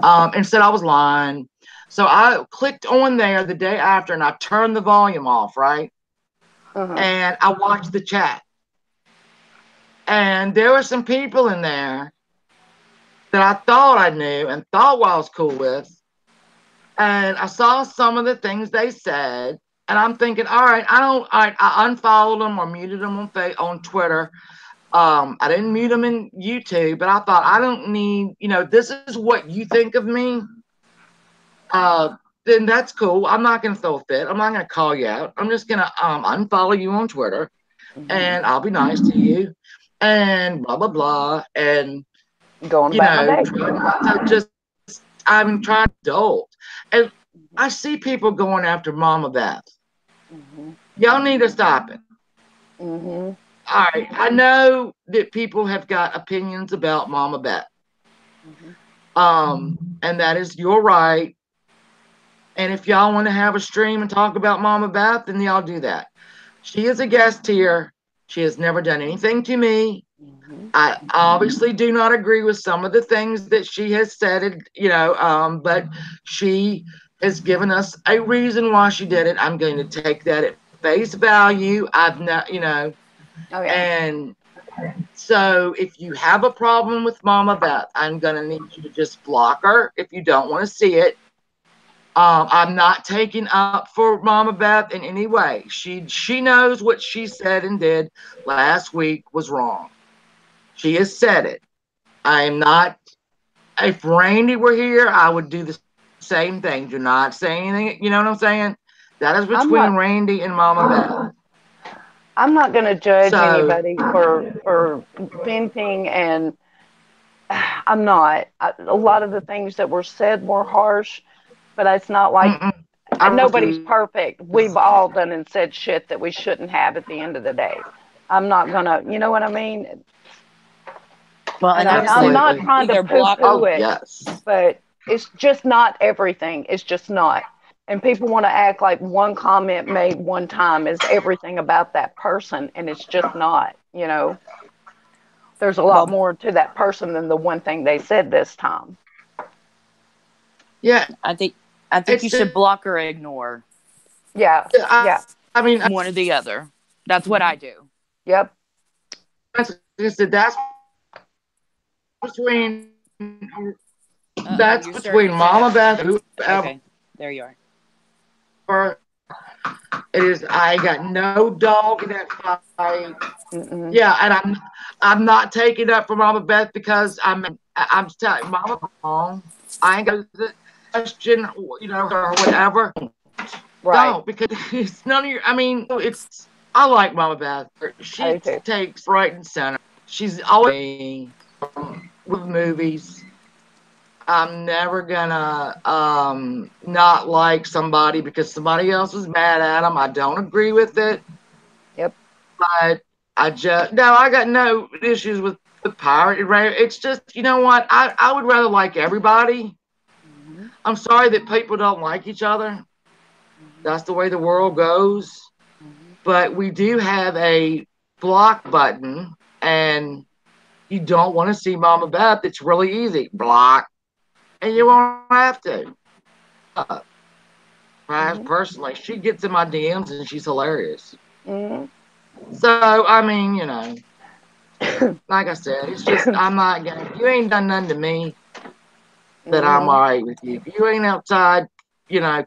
And said I was lying. So I clicked on there the day after, and I turned the volume off, right? Uh-huh. And I watched the chat, and there were some people in there that I thought I knew and thought I was cool with, and I saw some of the things they said, and I'm thinking, all right, I unfollowed them or muted them on Twitter. I didn't mute them in YouTube, but I thought I don't need, this is what you think of me. Then that's cool. I'm not going to throw a fit. I'm not going to call you out. I'm just going to unfollow you on Twitter, Mm-hmm. and I'll be nice to you, and blah blah blah, and Going about my day. try not to just. I'm trying to adult, and I see people going after Mama Beth. Mm-hmm. Y'all need to stop it. Mm-hmm. All right, I know that people have got opinions about Mama Beth, Mm-hmm. and that is your right. And if y'all want to have a stream and talk about Mama Beth, then y'all do that. She is a guest here. She has never done anything to me. Mm-hmm. I obviously do not agree with some of the things that she has said, but she has given us a reason why she did it. I'm going to take that at face value. I've not, Oh yeah. and so if you have a problem with Mama Beth, I'm going to need you to just block her if you don't want to see it. I'm not taking up for Mama Beth in any way. She knows what she said and did last week was wrong. She has said it. I am not. If Randy were here, I would do the same thing. Do not say anything. You know what I'm saying? That is I'm between not Randy and Mama Beth. I'm not going to judge So, anybody for venting, and I'm not. A lot of the things that were said were harsh, but it's not like I nobody's refuse. perfect. We've all done and said shit that we shouldn't have at the end of the day. I'm not gonna, you know what I mean? Well, And and I I'm, would I'm say not Absolutely. trying to either poo block. poo Oh it, yes. but it's just not everything. It's just not. And people want to act like one comment made one time is everything about that person, and it's just not. There's a lot Well, more to that person than the one thing they said this time. Yeah. I think I think you It's. should block or ignore, Yeah. Yeah. I mean, one or the other. That's what Hmm. I do. Yep. that's between Uh oh, that's you're starting between to break Mama up. Beth and whoever. Okay, there you are. It is. I got no dog in that fight. Mm-mm. Yeah, and I'm not taking up for Mama Beth because I'm telling you, Mama wrong. I ain't gonna question, or whatever. Right. Don't, because it's none of your. I mean, it's. I like Mama Beth. I She do too. takes right and center. She's always with movies. I'm never gonna not like somebody because somebody else is mad at them. I don't agree with it, Yep. but I just no. I got no issues with pirate. It's just what I would rather like everybody. Mm-hmm. I'm sorry that people don't like each other. That's the way the world goes. Mm-hmm. But we do have a block button, and you don't want to see Mama Beth. It's really easy. Block, and you won't have to. Uh, Mm-hmm. Personally, she gets in my DMs and she's hilarious. Mm-hmm. So, I mean, like I said, it's just, I'm not gonna, if you ain't done nothing to me, that I'm Mm-hmm. all right with you. If you ain't outside,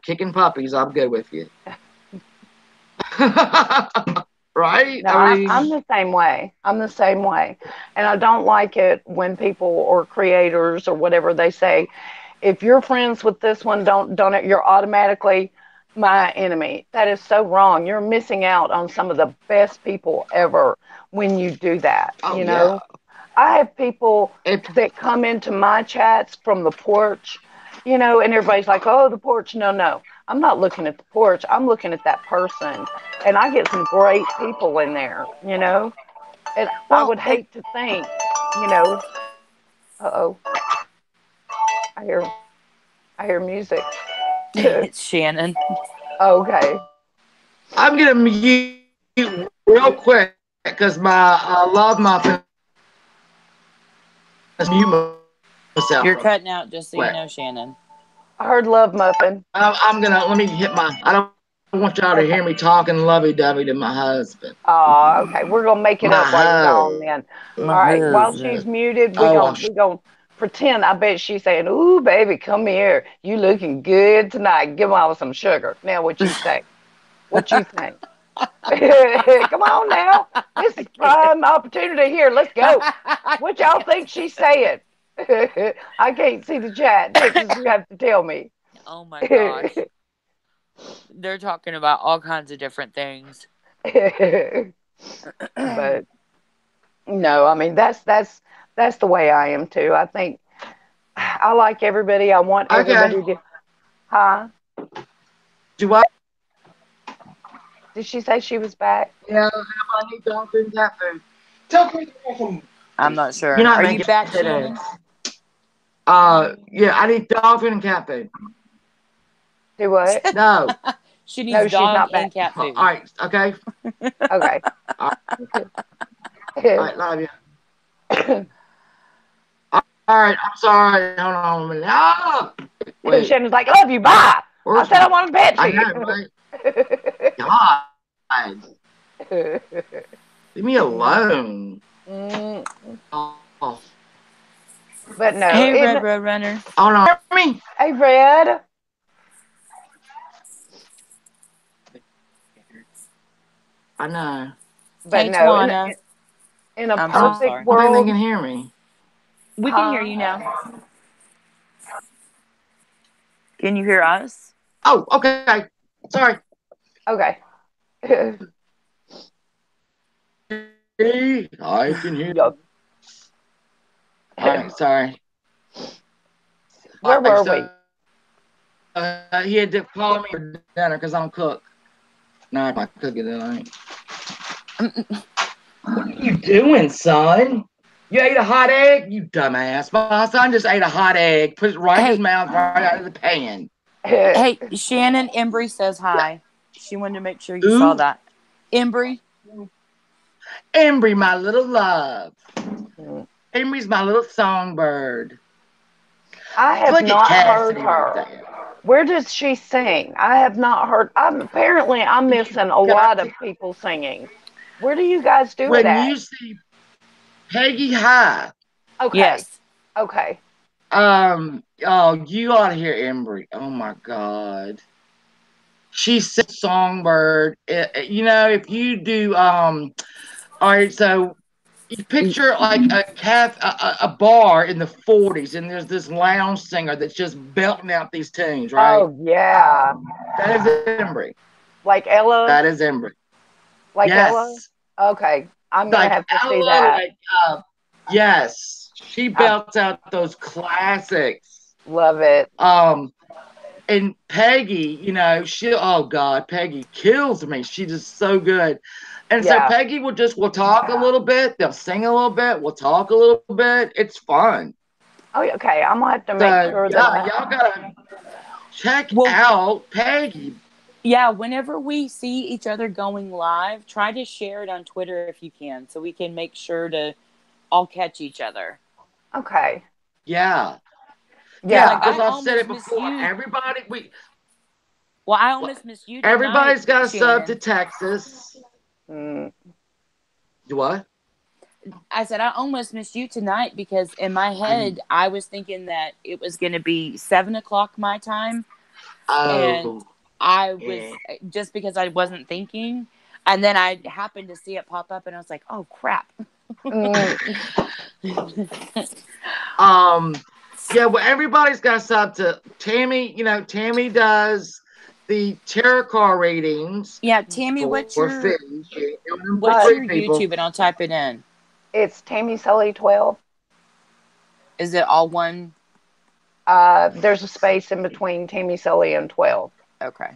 kicking puppies, I'm good with you. Right? No, I I'm mean, the same way. I'm the same way. And I don't like it when people or creators or whatever they say, if you're friends with this one, don't you're automatically my enemy. That is so wrong. You're missing out on some of the best people ever when you do that, oh you yeah. know? I have people If that come into my chats from the porch, and everybody's like, "Oh, the porch." No, no. I'm not looking at the porch. I'm looking at that person. And I get some great people in there. And I Well, would hate to think, you know, uh-oh, I hear I hear music. it's Shannon. Okay. I'm gonna mute real quick because my love muffin is mute myself You're real cutting out, just so you quick. know, Shannon. I heard Love Muffin. I'm gonna let me hit my. I don't want y'all to Okay. hear me talking lovey-dovey to my husband. Oh, okay. We're gonna make it My up while you're gone husband. then. My All right. While she's husband. muted, we Oh, gonna we gonna pretend. I bet she's saying, "Ooh, baby, come here. You looking good tonight. Give mama some sugar." Now, what you say? What you think? Come on now. This is prime opportunity here. Let's go. I What y'all can't. think she's saying? I can't see the chat. Texas, you have to tell me. Oh my gosh. They're talking about all kinds of different things. But no, I mean that's the way I am too. I think I like everybody. I want okay. everybody to. Huh? Do I? Did she say she was back? Yeah. I need dog food and cat food. Tell me some. I'm not You're sure. not Are you making back, shit eggs. Shannon? Yeah. I need dog food and cat food. Do what? No. She needs No, she's dog not and back. cat All food. right. Okay. Okay. All right. Love you. All right. I'm sorry. Hold on a minute. Ah! Wait. Shannon's like, love you, bye. I Where's said my? I want a I know, Pepsi. right? God. Leave me alone. Mm, Oh. but no, Hey, Red Road Runner. Oh no. Hear me? hey, Red. I know. But Hey, no, Tawana. in a I'm so I perfect sorry. don't think they world, can hear me. We can hear huh? you now. Can you hear us? Oh, okay. Sorry. Okay. I can hear. Yup. All right. Sorry. All Where right. were So we? he had to call me for dinner because I don't cook. No, I'm not cooking tonight. What are you doing, son? You ate a hot egg? You dumbass. My son just ate a hot egg, put it right in his Hey, mouth, right out of the pan. hey, Shannon Embry says hi. She wanted to make sure you saw Ooh, that. Embry, Embry, my little love. Embry's my little songbird. I It's have like a not heard Cassidy right her. there. Where does she sing? I have not heard. I'm missing a Can I lot tell of people singing. Where do you guys do it when at? you see Peggy High, Okay. yes. Okay. oh, you ought to hear Embry. Oh my God. She's a songbird. If you do, all right, so You picture like a bar in the 40s, and there's this lounge singer that's just belting out these tunes, right? Oh yeah, That is Embry. like Ella, That is Embry. like Ella. Yes. Okay, I'm gonna Like have to see Ella, that. like yes. She I belts out those classics. love it. And Peggy, oh God, Peggy kills me. She just so good. And so Yeah. Peggy we'll talk a little bit, they'll sing a little bit, we'll talk a little bit. It's fun. Oh, okay. I'm gonna have to make So sure that yeah, y'all gotta check Well, out Peggy. yeah, whenever we see each other going live, try to share it on Twitter if you can, so we can make sure to all catch each other. Okay. Yeah. Yeah. Yeah, Like because I I've said almost it miss before. you. Well, I almost missed you tonight, Everybody's got a sub to Shannon. Texas. Mm. What? I said I almost missed you tonight because in my head I was thinking that it was going to be 7 o'clock my time, and Oh, I was yeah. just because I wasn't thinking, and then I happened to see it pop up, and I was like, "Oh crap!" Mm. Yeah, well, everybody's got sub to Tammy. Tammy does the tarot card readings Yeah, Tammy, for fee. She ain't doing them for what's free, your people. YouTube? And I'll type it in. It's Tammy Sully 12. Is it all one? There's a space in between Tammy Sully and 12. Okay,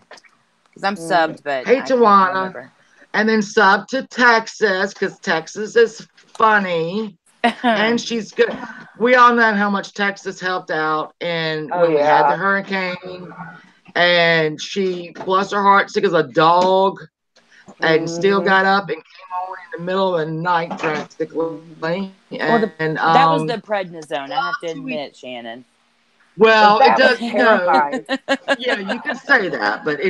because I'm Mm. subbed, but Hey, I can't Tawana. remember. And then sub to Texas because Texas is funny and she's good. We all know how much Texas helped out and Oh when we had the yeah. hurricane, and she, bless her heart, sick as a dog, and still Hmm. got up and came on in the middle of the night practically. Well, And that was the prednisone. I have to we, admit, Shannon. well, it That was does, terrifying. yeah, you can say that, but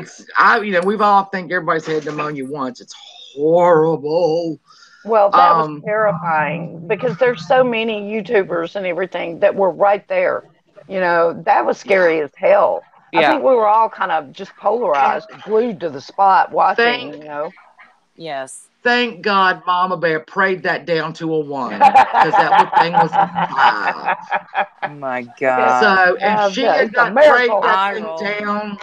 we've all think everybody's had pneumonia once. It's horrible. Well, that was Um, terrifying because there's so many YouTubers and everything that were right there. That was scary as hell. I Yeah. think we were all kind of just and polarized, glued to the spot thank watching. Yes. thank God Mama Bear prayed that down to a 1 because that thing was a 5. Oh my Yes, God. So if she had it's a not prayed miracle. that I thing roll. down,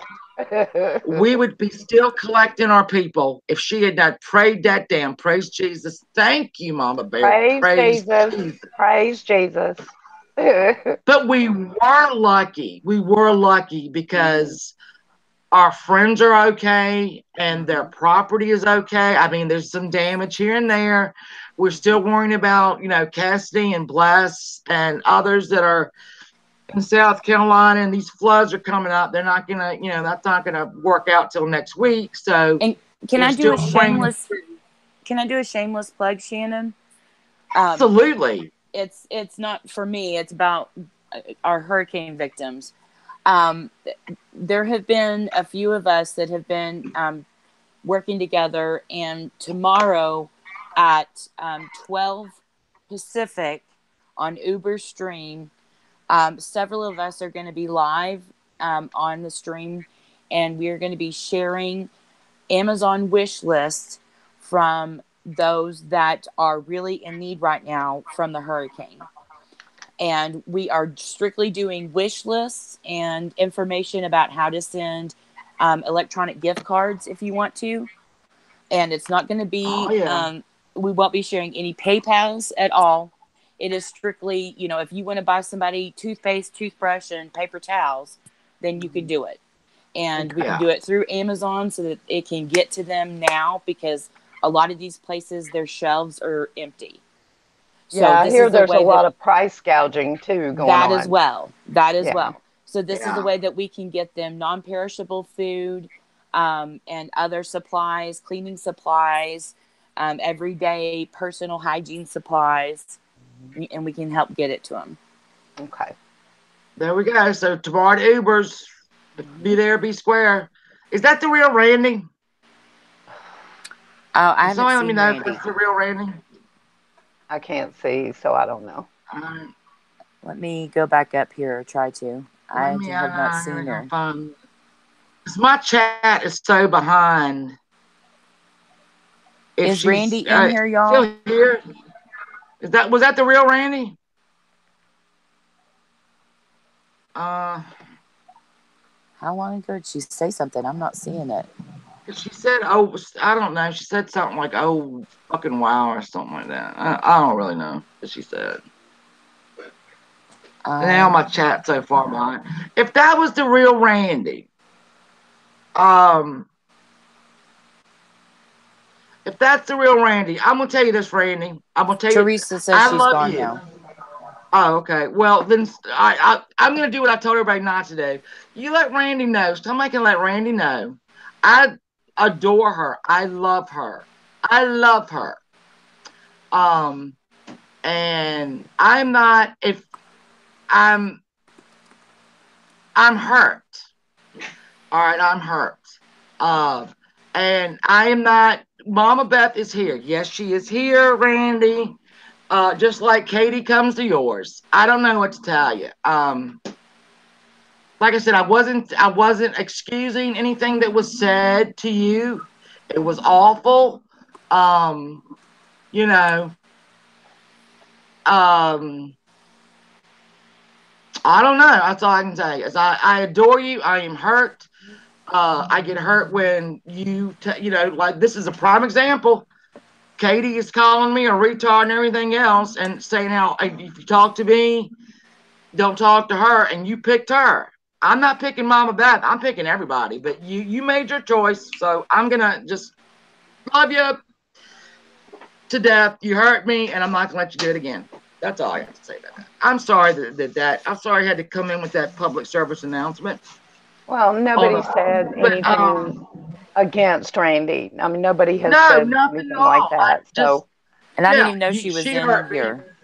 we would be still collecting our people if she had not prayed that down. Praise Jesus. Thank you, Mama Bear. Praise Praise Jesus. Jesus. Praise Jesus. But we were lucky. We were lucky because our friends are okay and their property is okay. I mean, there's some damage here and there. We're still worrying about, Cassidy and Bless and others that are in South Carolina, and these floods are coming up. They're not gonna, that's not gonna work out till next week. So And can they're I do still a praying. shameless? Can I do a shameless plug, Shannon? Absolutely. It's not for me. It's about our hurricane victims. Um, there have been a few of us that have been working together, and tomorrow at 12 Pacific on Uber Stream, several of us are going to be live on the stream, and we are going to be sharing Amazon wish lists from those that are really in need right now from the hurricane. And we are strictly doing wish lists and information about how to send electronic gift cards if you want to. And it's not going to Oh be, yeah. we won't be sharing any PayPals at all. It is strictly, if you want to buy somebody toothpaste, toothbrush, and paper towels, then you can do it. And we can do it through Amazon so that it can get to them now, because a lot of these places, their shelves are empty. So Yeah, I this hear is the there's a way that lot of price gouging too going that as on. well. That as Yeah. well. So this is a way that we can get them non-perishable food and other supplies, cleaning supplies, everyday personal hygiene supplies, and we can help get it to them. Okay. There we go. So tomorrow at Ubers, be there, be square. Is that the real Randy? Oh, I haven't Somebody let me seen know if Randy. that's the real Randy. I can't see, so I don't know. Let me go back up here or try to. I Let me have not seen her. find. Because my chat is so behind. If Is she's Randy in here, y'all? still here, Was that the real Randy? Uh, How long ago did she say something? I'm not seeing it. she said, "Oh, I don't know." She said something like, "Oh, fucking wow," or something like that. I don't really know what she said. Now my chat so far behind. If that was the real Randy, um, if that's the real Randy, I'm gonna tell you this, Randy. I'm gonna tell you, Teresa says I she's love gone you. now. Oh, okay. Well, then I'm gonna do what I told everybody not to do. You let Randy know. Somebody can let Randy know. I adore her. I love her. I love her. Um, and I'm not. If I'm, I'm hurt. All right, I'm hurt. Uh, and I am not. Mama Beth is here. Yes, she is here, Randy. Just like Katie comes to yours. I don't know what to tell you. Like I said, I wasn't excusing anything that was said to you. It was awful. Um, you know, um, I don't know. That's all I can tell you. I adore you. I am hurt. I get hurt when like this is a prime example. Katie is calling me a retard and everything else, and saying how if you talk to me, don't talk to her, and you picked her. I'm not picking Mama Beth. I'm picking everybody, but you made your choice, so I'm gonna just love you to death. You hurt me, and I'm not gonna let you do it again. That's all I have to say about that. I'm sorry that I'm sorry I had to come in with that public service announcement. Well, On nobody a, said but anything against Randy. I mean, nobody has no, said nothing at anything like all. I that. just So, And I didn't yeah, even know she was she in hurt me. here.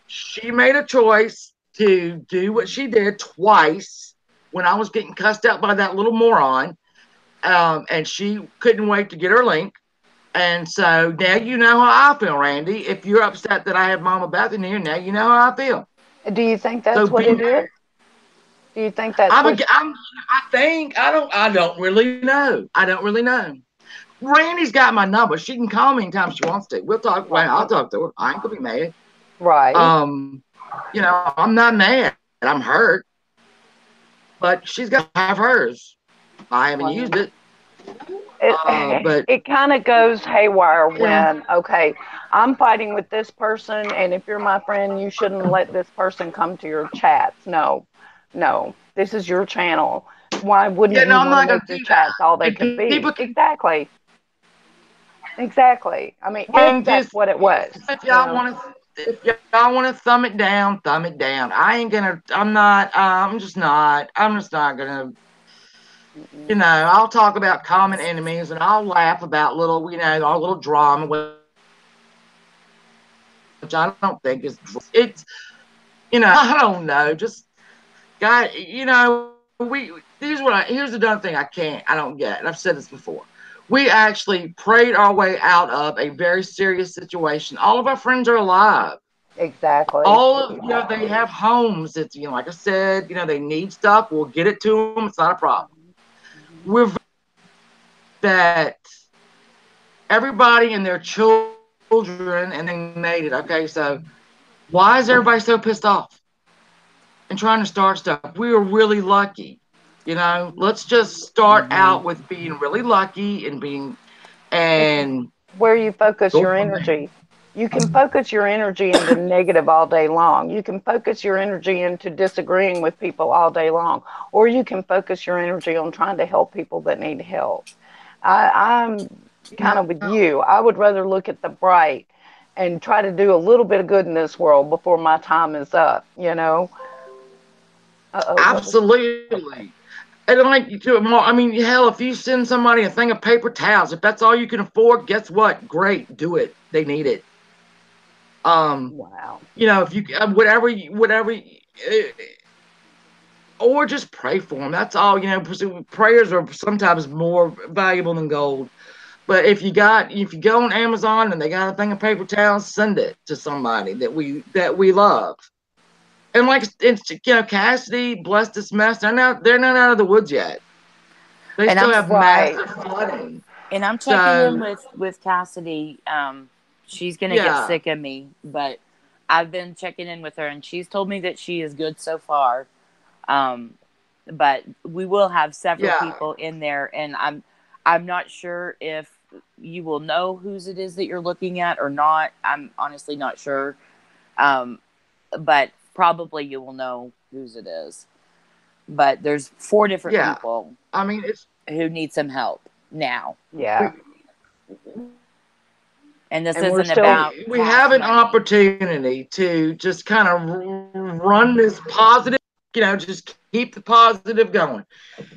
She made a choice to do what she did twice when I was getting cussed out by that little moron. And she couldn't wait to get her link. And so now you know how I feel, Randy. If you're upset that I have Mama Beth in here, now you know how I feel. do you think So that's what be it mad. is? Do you think that's what? I don't really know. I don't really know. Randy's got my number. She can call me anytime she wants to. We'll talk. Well, I'll Right. talk to her. I ain't gonna be mad. Right. I'm not mad. I'm hurt, but she's got to have hers. I haven't used Right. it. It But it kind of goes haywire yeah, when, okay, I'm fighting with this person, and if you're my friend, you shouldn't let this person come to your chats. No, no, this is your channel. Why yeah. wouldn't No, you I'm want to not gonna make your do that. chats all they And could be? people can Exactly, exactly. I mean, if and that's just what it was, if you y'all know. want to. If y'all want to thumb it down, thumb it down. I ain't gonna. I'm not. I'm just not. I'm just not gonna. Mm-mm. I'll talk about common enemies and I'll laugh about little, our little drama, which I don't think is. It's I don't know. Just guy, we here's the dumb thing I don't get, and I've said this before. We actually prayed our way out of a very serious situation. All of our friends are alive. Exactly. All of they have homes. It's like I said, they need stuff. We'll get it to them. It's not a problem. Mhm. We're that everybody and their children and they made it. Okay, so why is everybody so pissed off and trying to start stuff? We were really lucky. Let's just start Hmm. out with being really lucky and It's and where you focus go your from there. energy. You can focus your energy into negative all day long. You can focus your energy into disagreeing with people all day long, or you can focus your energy on trying to help people that need help. I'm You kind know, of with you. I would rather look at the bright and try to do a little bit of good in this world before my time is up, you know? Uh-oh, what was that? absolutely. And like you do it more. I mean, hell, if you send somebody a thing of paper towels, if that's all you can afford, guess what? Great, do it. They need it. Um, Wow. if you or just pray for them. That's all. Prayers are sometimes more valuable than gold. But if you go on Amazon and they got a thing of paper towels, send it to somebody that we love. And like it's Cassidy, bless this mess. They're not out of the woods yet. They And still I'm have Right. massive flooding. and I'm checking in So with Cassidy. She's gonna get yeah, sick of me, but I've been checking in with her, and she's told me that she is good so far. Um, but we will have several Yeah, people in there, and I'm not sure if you will know whose it is that you're looking at or not. I'm honestly not sure. Um, but probably you will know whose it is. But there's 4 different yeah. people I mean, it's who need some help now. we Yeah. And this And we're isn't still, about we cash have an money. opportunity to just kind of run this positive, just keep the positive going.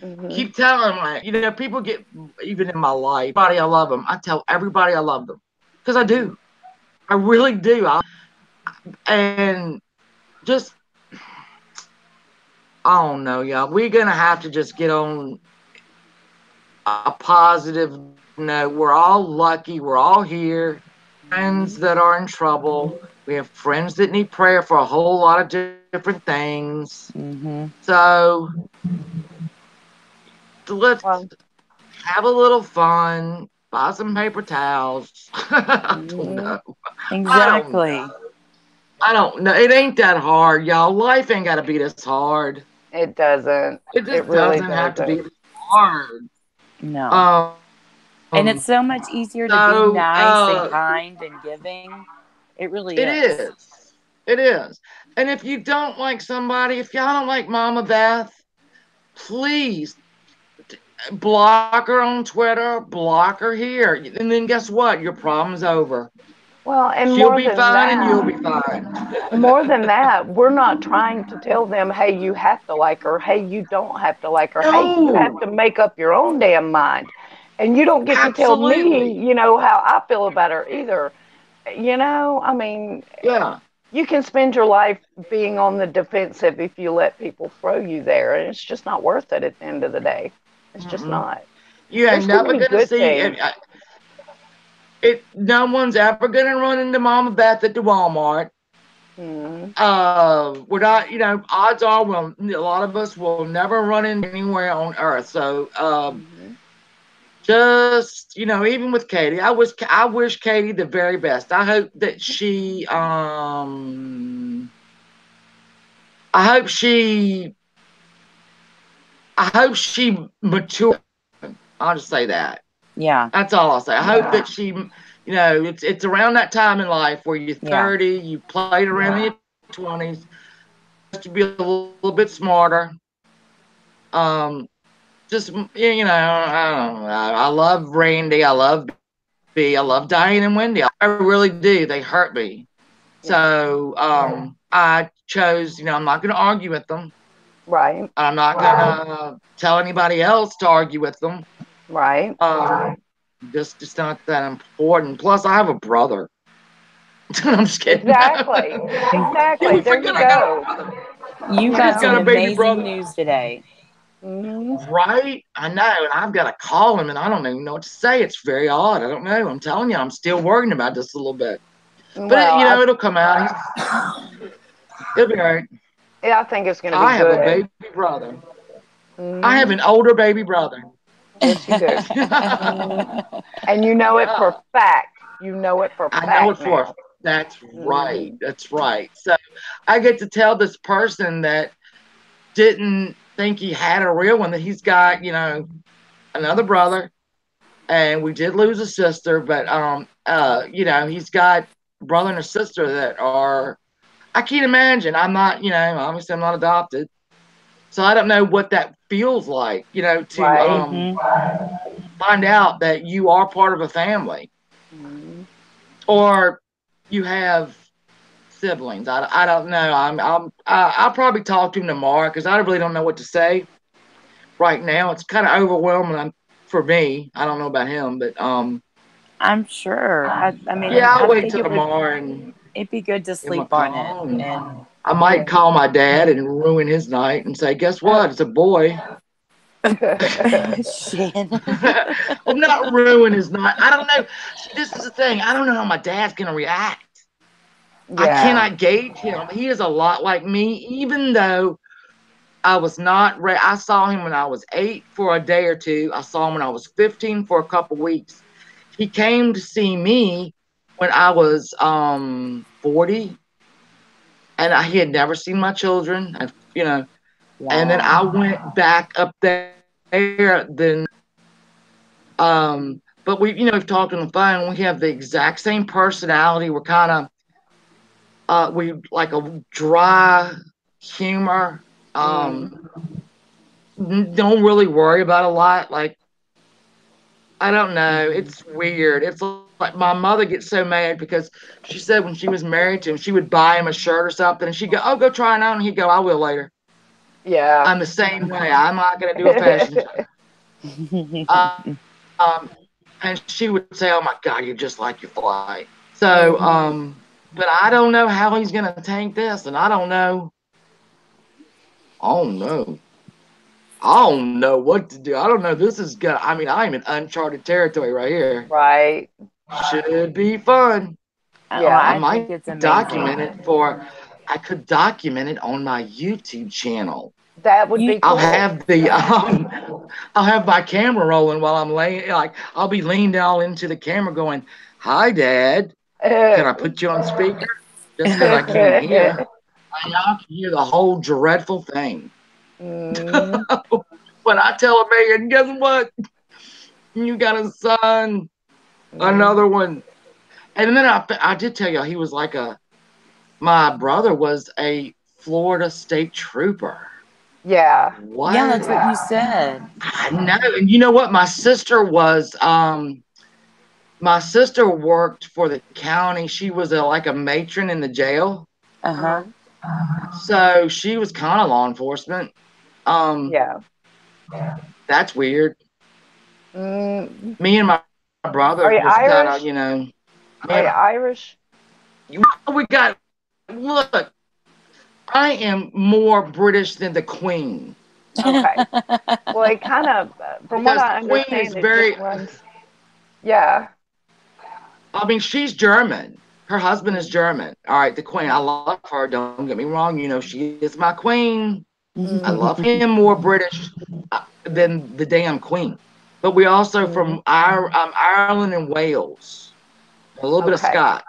hmm Keep telling them, like, people get, even in my life, everybody I love them. I tell everybody I love them because I hmm do. I really do. And just, I don't know, y'all. We're gonna have to just get on a positive note. We're all lucky. We're all here. Friends that are in trouble. We have friends that need prayer for a whole lot of different things. Mm-hmm. So let's well, have a little fun. Buy some paper towels. I don't hmm know. I don't know. Exactly. I don't know. It ain't that hard, y'all. Life ain't got to be this hard. it doesn't. It It just really doesn't have to be doesn't. this hard. No. Um. And it's so much easier to be So nice and kind and giving. It really it is. is. It is. And if you don't like somebody, if y'all don't like Mama Beth, please block her on Twitter, block her here. And then guess what? Your problem's over. Well, and She'll be fine and you'll be fine. more than that, we're not trying to tell them, hey, you have to like her. Hey, you don't have to like her. Hey, you have No, to make up your own damn mind. And you don't get to tell me, absolutely. how I feel about her either. I mean, Yeah. you can spend your life being on the defensive if you let people throw you there. And it's just not worth it at the end of the day. It's just Mm-mm. not. You There's ain't too never many gonna good see things. it. No one's ever gonna run into Mama Beth at the Walmart. Mm-hmm. We're not, odds are, well, a lot of us will never run into anywhere on earth. So, Mm-hmm. just, even with Katie, I wish Katie the very best. I hope she, I hope she matures. I'll just say that. Yeah. That's all I'll say. I hope that she, it's around that time in life where you're Yeah. 30, you played around in your 20s, to be a little bit smarter. Um, just, I don't know. I love Randy. I love B. I love Diane and Wendy. I really do. They hurt me. Yeah. So I chose, I'm not going to argue with them. Right. I'm not going to tell anybody else to argue with them. Right. Um, just not that important. Plus, I have a brother. I'm just kidding. Exactly. Yeah, Exactly. we There forget you I got a go. brother. You You I got just got some a know. baby amazing brother. news today. hmm Right? I know. And I've got to call him and I don't even know what to say. It's very odd. I don't know. I'm telling you, I'm still worrying about this a little bit. But, Well, it'll come out. It'll be all right. I think it's going to be I have a good. baby brother. I have hmm an older baby brother. Yes, you do. And you know it for Yeah. fact. You know it for I know fact it for now. that's right. hmm That's right. So I get to tell this person that didn't think he had a real one that he's got, another brother, and we did lose a sister, but he's got a brother and a sister that are, I can't imagine. I'm not, obviously I'm not adopted. So I don't know what that feels like, to Right. hmm find out that you are part of a family hmm or you have siblings. I don't know. I'll probably talk to him tomorrow because I really don't know what to say right now. It's kind of overwhelming for me. I don't know about him, but I'm sure. I mean, yeah, I'll I wait think till tomorrow and it'd be good to give him a sleep on it. call. And And I might call my dad and ruin his night and say, "Guess what? It's a boy." Shannon. I'm not ruin his night. I don't know. See, this is the thing. I don't know how my dad's gonna react. I yeah. cannot gauge him. He is a lot like me, even though I was not ready. I saw him when I was 8 for a day or two. I saw him when I was 15 for a couple weeks. He came to see me when I was 40. and he had never seen my children. And then I Wow. went back up there. Then, but we've talked on the phone. We have the exact same personality. We're kind of we like a dry humor. Mm. Don't really worry about a lot. Like, I don't know. It's weird. It's like my mother gets so mad because she said when she was married to him, she would buy him a shirt or something, and she'd go, "Oh, go try it on," and he'd go, "I will later." Yeah. I'm the same way. I'm not gonna do a fashion show. Um, and she would say, "Oh my God, you're just like your flight." So, but I don't know how he's gonna take this, and I don't know. Oh no. I don't know what to do. I don't know. This is good. I mean, I'm in uncharted territory right here. Right. Should be fun. Oh, I Yeah. I think might it's document amazing. it for. I could document it on my YouTube channel. That would You be cool. I'll have my camera rolling while I'm laying. Like, I'll be leaned down into the camera, going, "Hi, Dad. Can I put you on speaker?" Just because I can't hear. I now can hear the whole dreadful thing. Mm. But I tell Megan, guess what? You got a son, Mm. another one. And then I did tell you he was like my brother was a Florida state trooper. Yeah. Yeah, What? that's what you said. I know. And you know what? My sister worked for the county. She was like a matron in the jail. Uh-huh. Uh-huh. So she was kind of law enforcement. Um, Yeah. that's weird. Mm. Me and my brother Are was you kind of, Irish? me Are and you Irish? we got look. I am more British than the Queen Okay. Well, it kind of, from what because the I Queen is understand, it just very. runs. Yeah. I mean, she's German. Her husband is Mm. German. All right, the Queen. I love her. Don't get me wrong. She is my Queen. I love Mm. him more British than the damn Queen. But we also Mm. from Ireland and Wales. A little bit of Okay. Scott.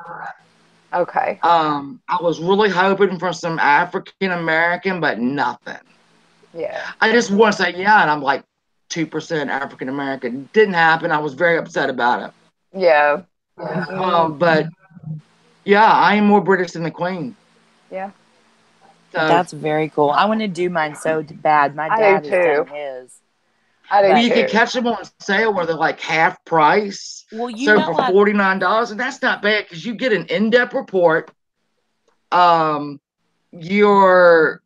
Okay. I was really hoping for some African American, but nothing. Yeah. I just want to say yeah, and I'm like 2% African American. Didn't happen. I was very upset about it. Yeah. Mm. But yeah, I am more British than the Queen. Yeah. So That's very cool. I want to do mine so bad. My I do dad has done too. his. I do well, But, you can too. catch them on sale where they're like half price. well, you So know, for $49, and that's not bad because you get an in-depth report. Um, you're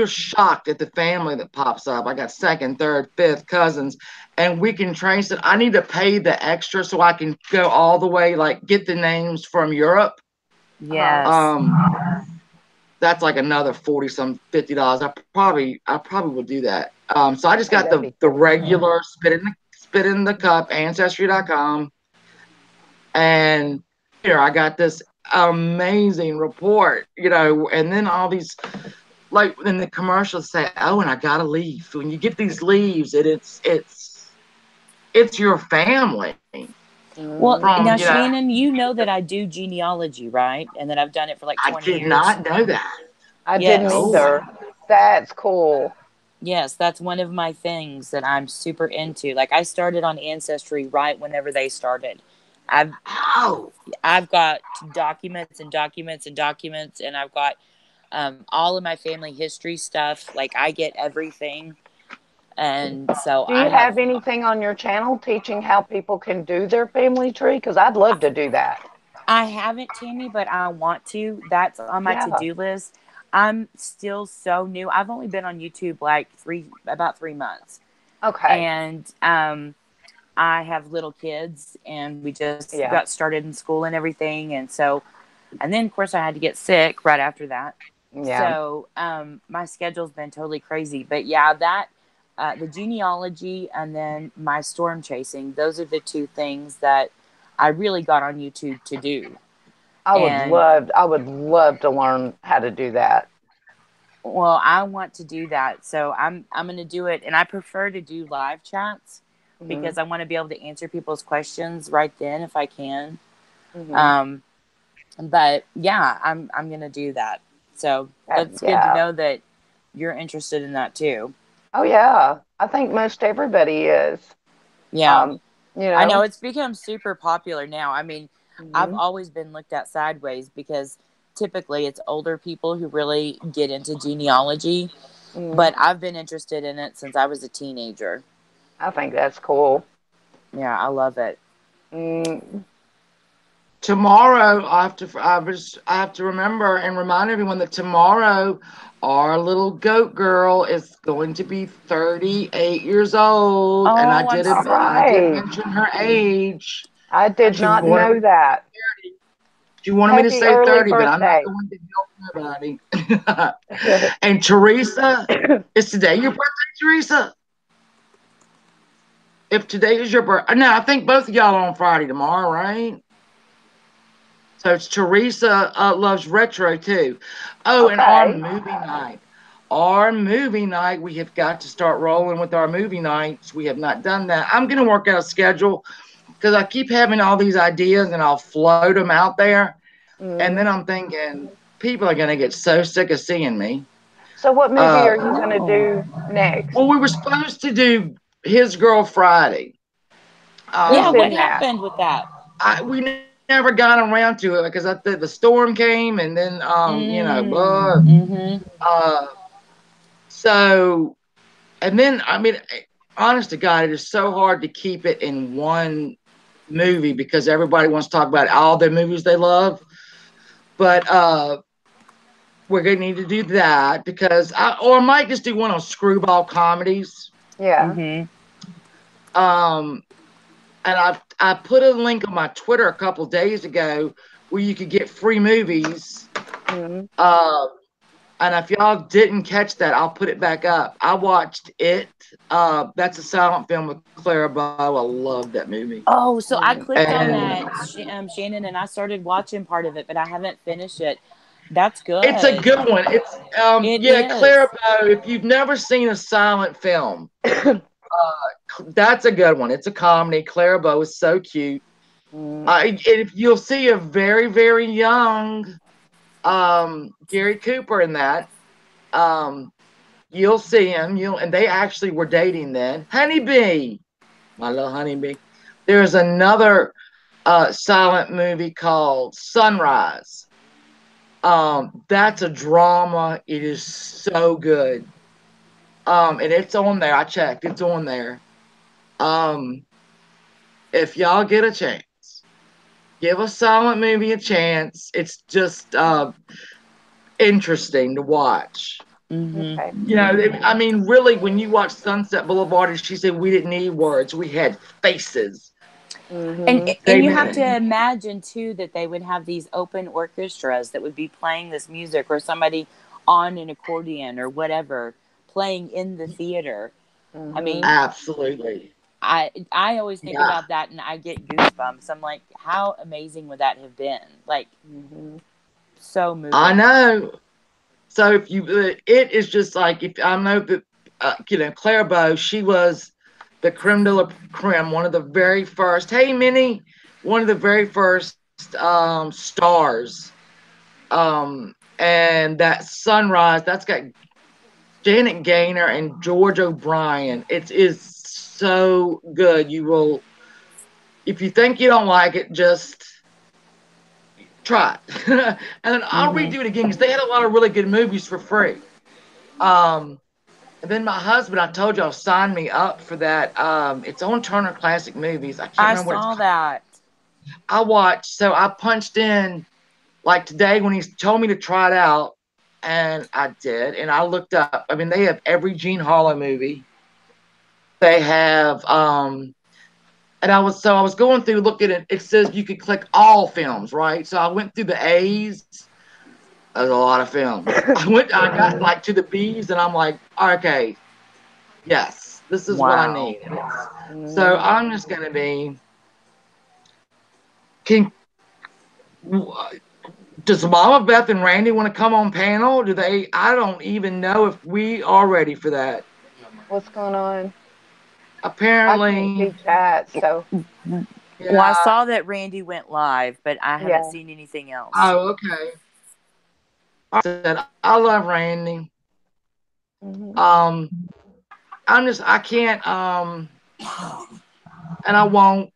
shocked at the family that pops up. I got second, third, fifth cousins, and we can trace it. I need to pay the extra so I can go all the way, like get the names from Europe. Uh-huh. yes. That's like another 40 some $50. I probably would do that. So I just Oh, got that'd the be the cool. regular spit in the cup ancestry.com, and here I got this amazing report, and then all these, like in the commercials say, "Oh, and I got a leaf." When you get these leaves, it's your family Well, Mm. from now, Shannon, you know that I do genealogy, right? And that I've done it for like I 20 did years. not know that. I didn't Yes. Oh, either. That's cool. Yes, that's one of my things that I'm super into. Like I started on Ancestry right whenever they started. I've oh, I've got documents and documents and documents, and I've got all of my family history stuff. Like I get everything, and so Do I you have. have anything on your channel teaching how people can do their family tree? Because I'd love to do that. I haven't, Tammy, but I want to. That's on my Yeah. to-do list. I'm still so new. I've only been on YouTube like about 3 months, Okay. and I have little kids, and we just Yeah. got started in school and everything, and so, and then of course I had to get sick right after that. Yeah. So my schedule's been totally crazy. But yeah, that the genealogy and then my storm chasing, those are the two things that I really got on YouTube to do. And I would love to learn how to do that. well, I want to do that. So I'm going to do it, and I prefer to do live chats Hmm. because I want to be able to answer people's questions right then if I can. Hmm. Um but yeah, I'm going to do that. So that's good to Yeah. know that you're interested in that too. Oh yeah. I think most everybody is. Yeah. Um, I know it's become super popular now. I mean, I've Mhm. always been looked at sideways because typically it's older people who really get into genealogy, Mhm. but I've been interested in it since I was a teenager. I think that's cool. Yeah, I love it. Mm. Tomorrow, I have to remember and remind everyone that tomorrow our little goat girl is going to be 38 years old, and Oh, I'm All I did right. mention her age. I did She not wanted know that. she wanted me to Happy say early 30, but I'm not birthday. going to help nobody. And Teresa, is today your birthday, Teresa? If today is your birthday, no, I think both of y'all are on Friday tomorrow, right? So it's Teresa loves retro too. Oh, and our Okay. movie night. Our movie night, we have got to start rolling with our movie nights. We have not done that. I'm going to work out a schedule because I keep having all these ideas and I'll float them out there. And then Mm. I'm thinking, people are going to get so sick of seeing me. So what movie are you going to Oh, do next? Well, we were supposed to do His Girl Friday. yeah. Who's What in Um, that? happened with that? we never got around to it because the storm came and then Mm-hmm. uh, so and then I mean, honest to God, it is so hard to keep it in one movie because everybody wants to talk about all the movies they love. But we're gonna need to do that because I might just do one on screwball comedies. Yeah. Mm-hmm. Um, and I put a link on my Twitter a couple days ago where you could get free movies. Mm. Uh, and if y'all didn't catch that, I'll put it back up. I watched it. That's a silent film with Clara Bow. I love that movie. Oh, so I Mm. clicked on And that, Shannon, and I started watching part of it, but I haven't finished it. That's it's a good. good one. It's It yeah, is. Clara Bow. If you've never seen a silent film, that's a good one. It's a comedy. Clara Bow is so cute. Mm. If you'll see a very very young Gary Cooper in that. Um, you'll see him. You and they actually were dating then. Honeybee, my little honeybee. There's another silent movie called Sunrise. That's a drama. It is so good. And it's on there. I checked. It's on there. Um, if y'all get a chance, give a silent movie a chance. It's just interesting to watch. Mm-hmm. Okay. I mean, really, when you watch Sunset Boulevard, and she said we didn't need words, we had faces. And Mm-hmm. and They you have to made imagine too that they would have these open orchestras that would be playing this music, or somebody on an accordion or whatever playing in the theater. I Mm-hmm. mean, absolutely. I always think Yeah, about that and I get goosebumps. I'm like, how amazing would that have been? Like, Mm-hmm. so I moving. know. So if you, it is just like if I know that Claire Bow, she was the creme de la creme, one of the very first. Hey, Minnie, one of the very first stars. And that Sunrise, that's got Janet Gaynor and George O'Brien. It is so good. You will, if you think you don't like it, just try it. And then I'll Mm-hmm. redo it again because they had a lot of really good movies for free. Um, and then my husband, I told y'all, signed me up for that. It's on Turner Classic Movies. I can't I remember what it's saw called. that. I watched, so I punched in like today when he told me to try it out, and I did. And I looked up. I mean, they have every Gene Harlow movie. They have and I was going through looking at it says you could click all films, right? So I went through the A's. There's a lot of films. I got Mm-hmm. like to the B's and I'm like, okay, yes, this is what I Wow. need. And so Mm-hmm. I'm just gonna be can does Mama Beth and Randy want to come on panel? Do they I don't even know if we are ready for that. What's going on? I can't Apparently, see chat, so Well, I yeah. saw that Randy went live, but I haven't yeah. seen anything else. Oh, okay. said, I love Randy. Mhm. I can't, and I won't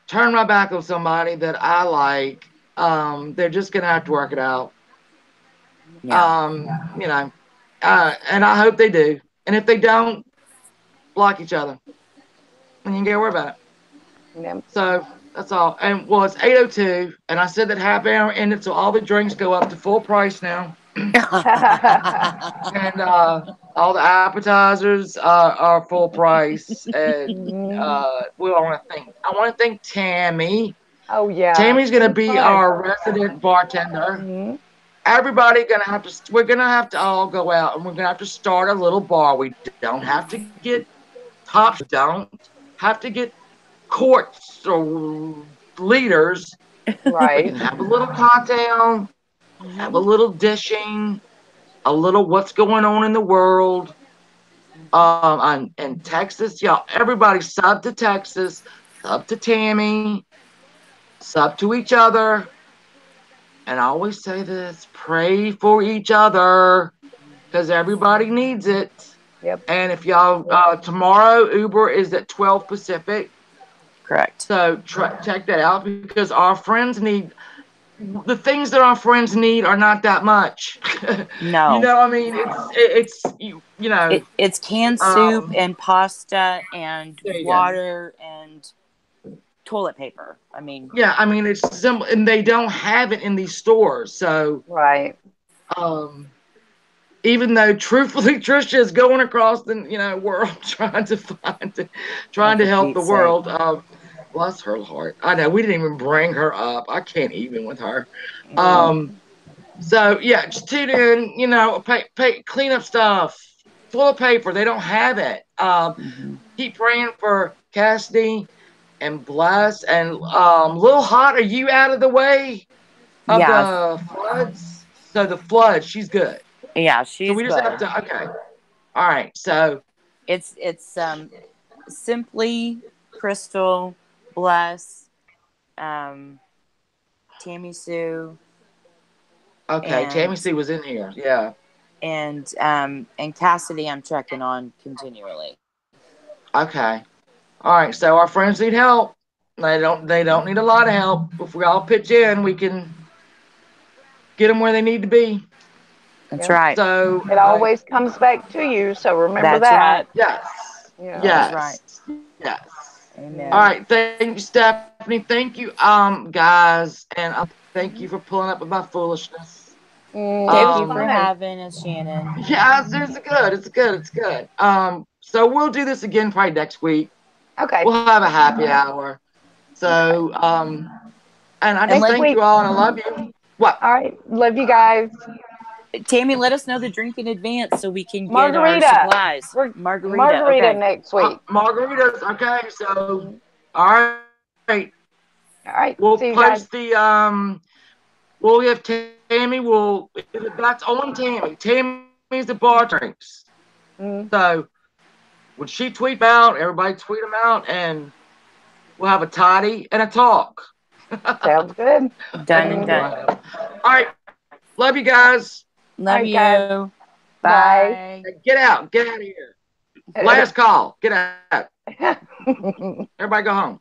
turn my back on somebody that I like. They're just gonna have to work it out. Yeah. You know, and I hope they do. And if they don't, block each other, and you ain't gotta worry about it. Yep. So that's all. And well, it's 8:02, and I said that half hour ended, so all the drinks go up to full price now, and all the appetizers are full price. And Mhm. we want to thank. I want to thank Tammy. Oh yeah, Tammy's it gonna was be fun. our resident bartender. Mhm. Everybody gonna have to. We're gonna have to all go out, and we're gonna have to start a little bar. We don't have to get top. Don't have to get courts or leaders. We Right. can have a little cocktail, have a Mhm. little dishing, a little what's going on in the world. Mhm. In Texas, y'all, everybody sub to Texas, sub to Tammy, sub to each other. And I always say this: pray for each other because everybody needs it. Yep. And if y'all tomorrow Uber is at 12 Pacific, Correct. so check that out because our friends need the things that our friends need are not that much. You No. know, I mean, you know, It's canned soup um, and pasta and there you go. water and toilet paper. I mean, Yeah, I mean, it's simple, and they don't have it in these stores. So, Right. um, even though truthfully Trisha is going across the world oh, trying to for help the Pete's sake. world. Bless her heart. I know we didn't even bring her up. I can't even with her. No. Um, so yeah, just tune in. Clean up stuff. Toilet paper. They don't have it. Hmm. Keep praying for Cassidy and Bless and Little Hot. Are you out of the way of Yeah. the floods? So the flood, she's good. Yeah, So she's we just have good. to. Okay. All right. So It's simply Crystal, Bless, um, Tammy Sue, okay, Tammy and C was in here. Yeah. and Cassidy. I'm checking on continually. Okay. All right. So our friends need help. They don't need a lot of help. If we all pitch in, we can get them where they need to be. That's Yep. right. So It always comes back to you, so remember That's right. that. yes, Yeah. That is right. yes. All Amen. Yeah. right. Thank you, Stephanie. Thank you, guys, and thank you Mhm. for pulling up with my foolishness. It Thank was you for Um, fun. having us, Shannon. yeah, it's good. It's good. It's good. So we'll do this again probably next week. Okay. We'll have a happy hour. Okay. So, and I And just Next let thank week. you all, and I love you. What? All right. Love you guys. Tammy let us know the drink in advance so we can get our Margarita. supplies. We're Margarita. margarita Okay. next week. Margaritas. Okay. So, Mhm. all right. All right. We'll See you guys. post the We'll have Tammy. That's on Tammy. Tammy's the bar drinks. Mm. So when she tweet out, everybody tweet them out, and we'll have a toddy and a talk. Sounds good. Done and Mm. done. All right. Love you guys. All Love right, guys. you. Bye. Bye. Get out. Get out of here. Last call. Get out. Everybody go home.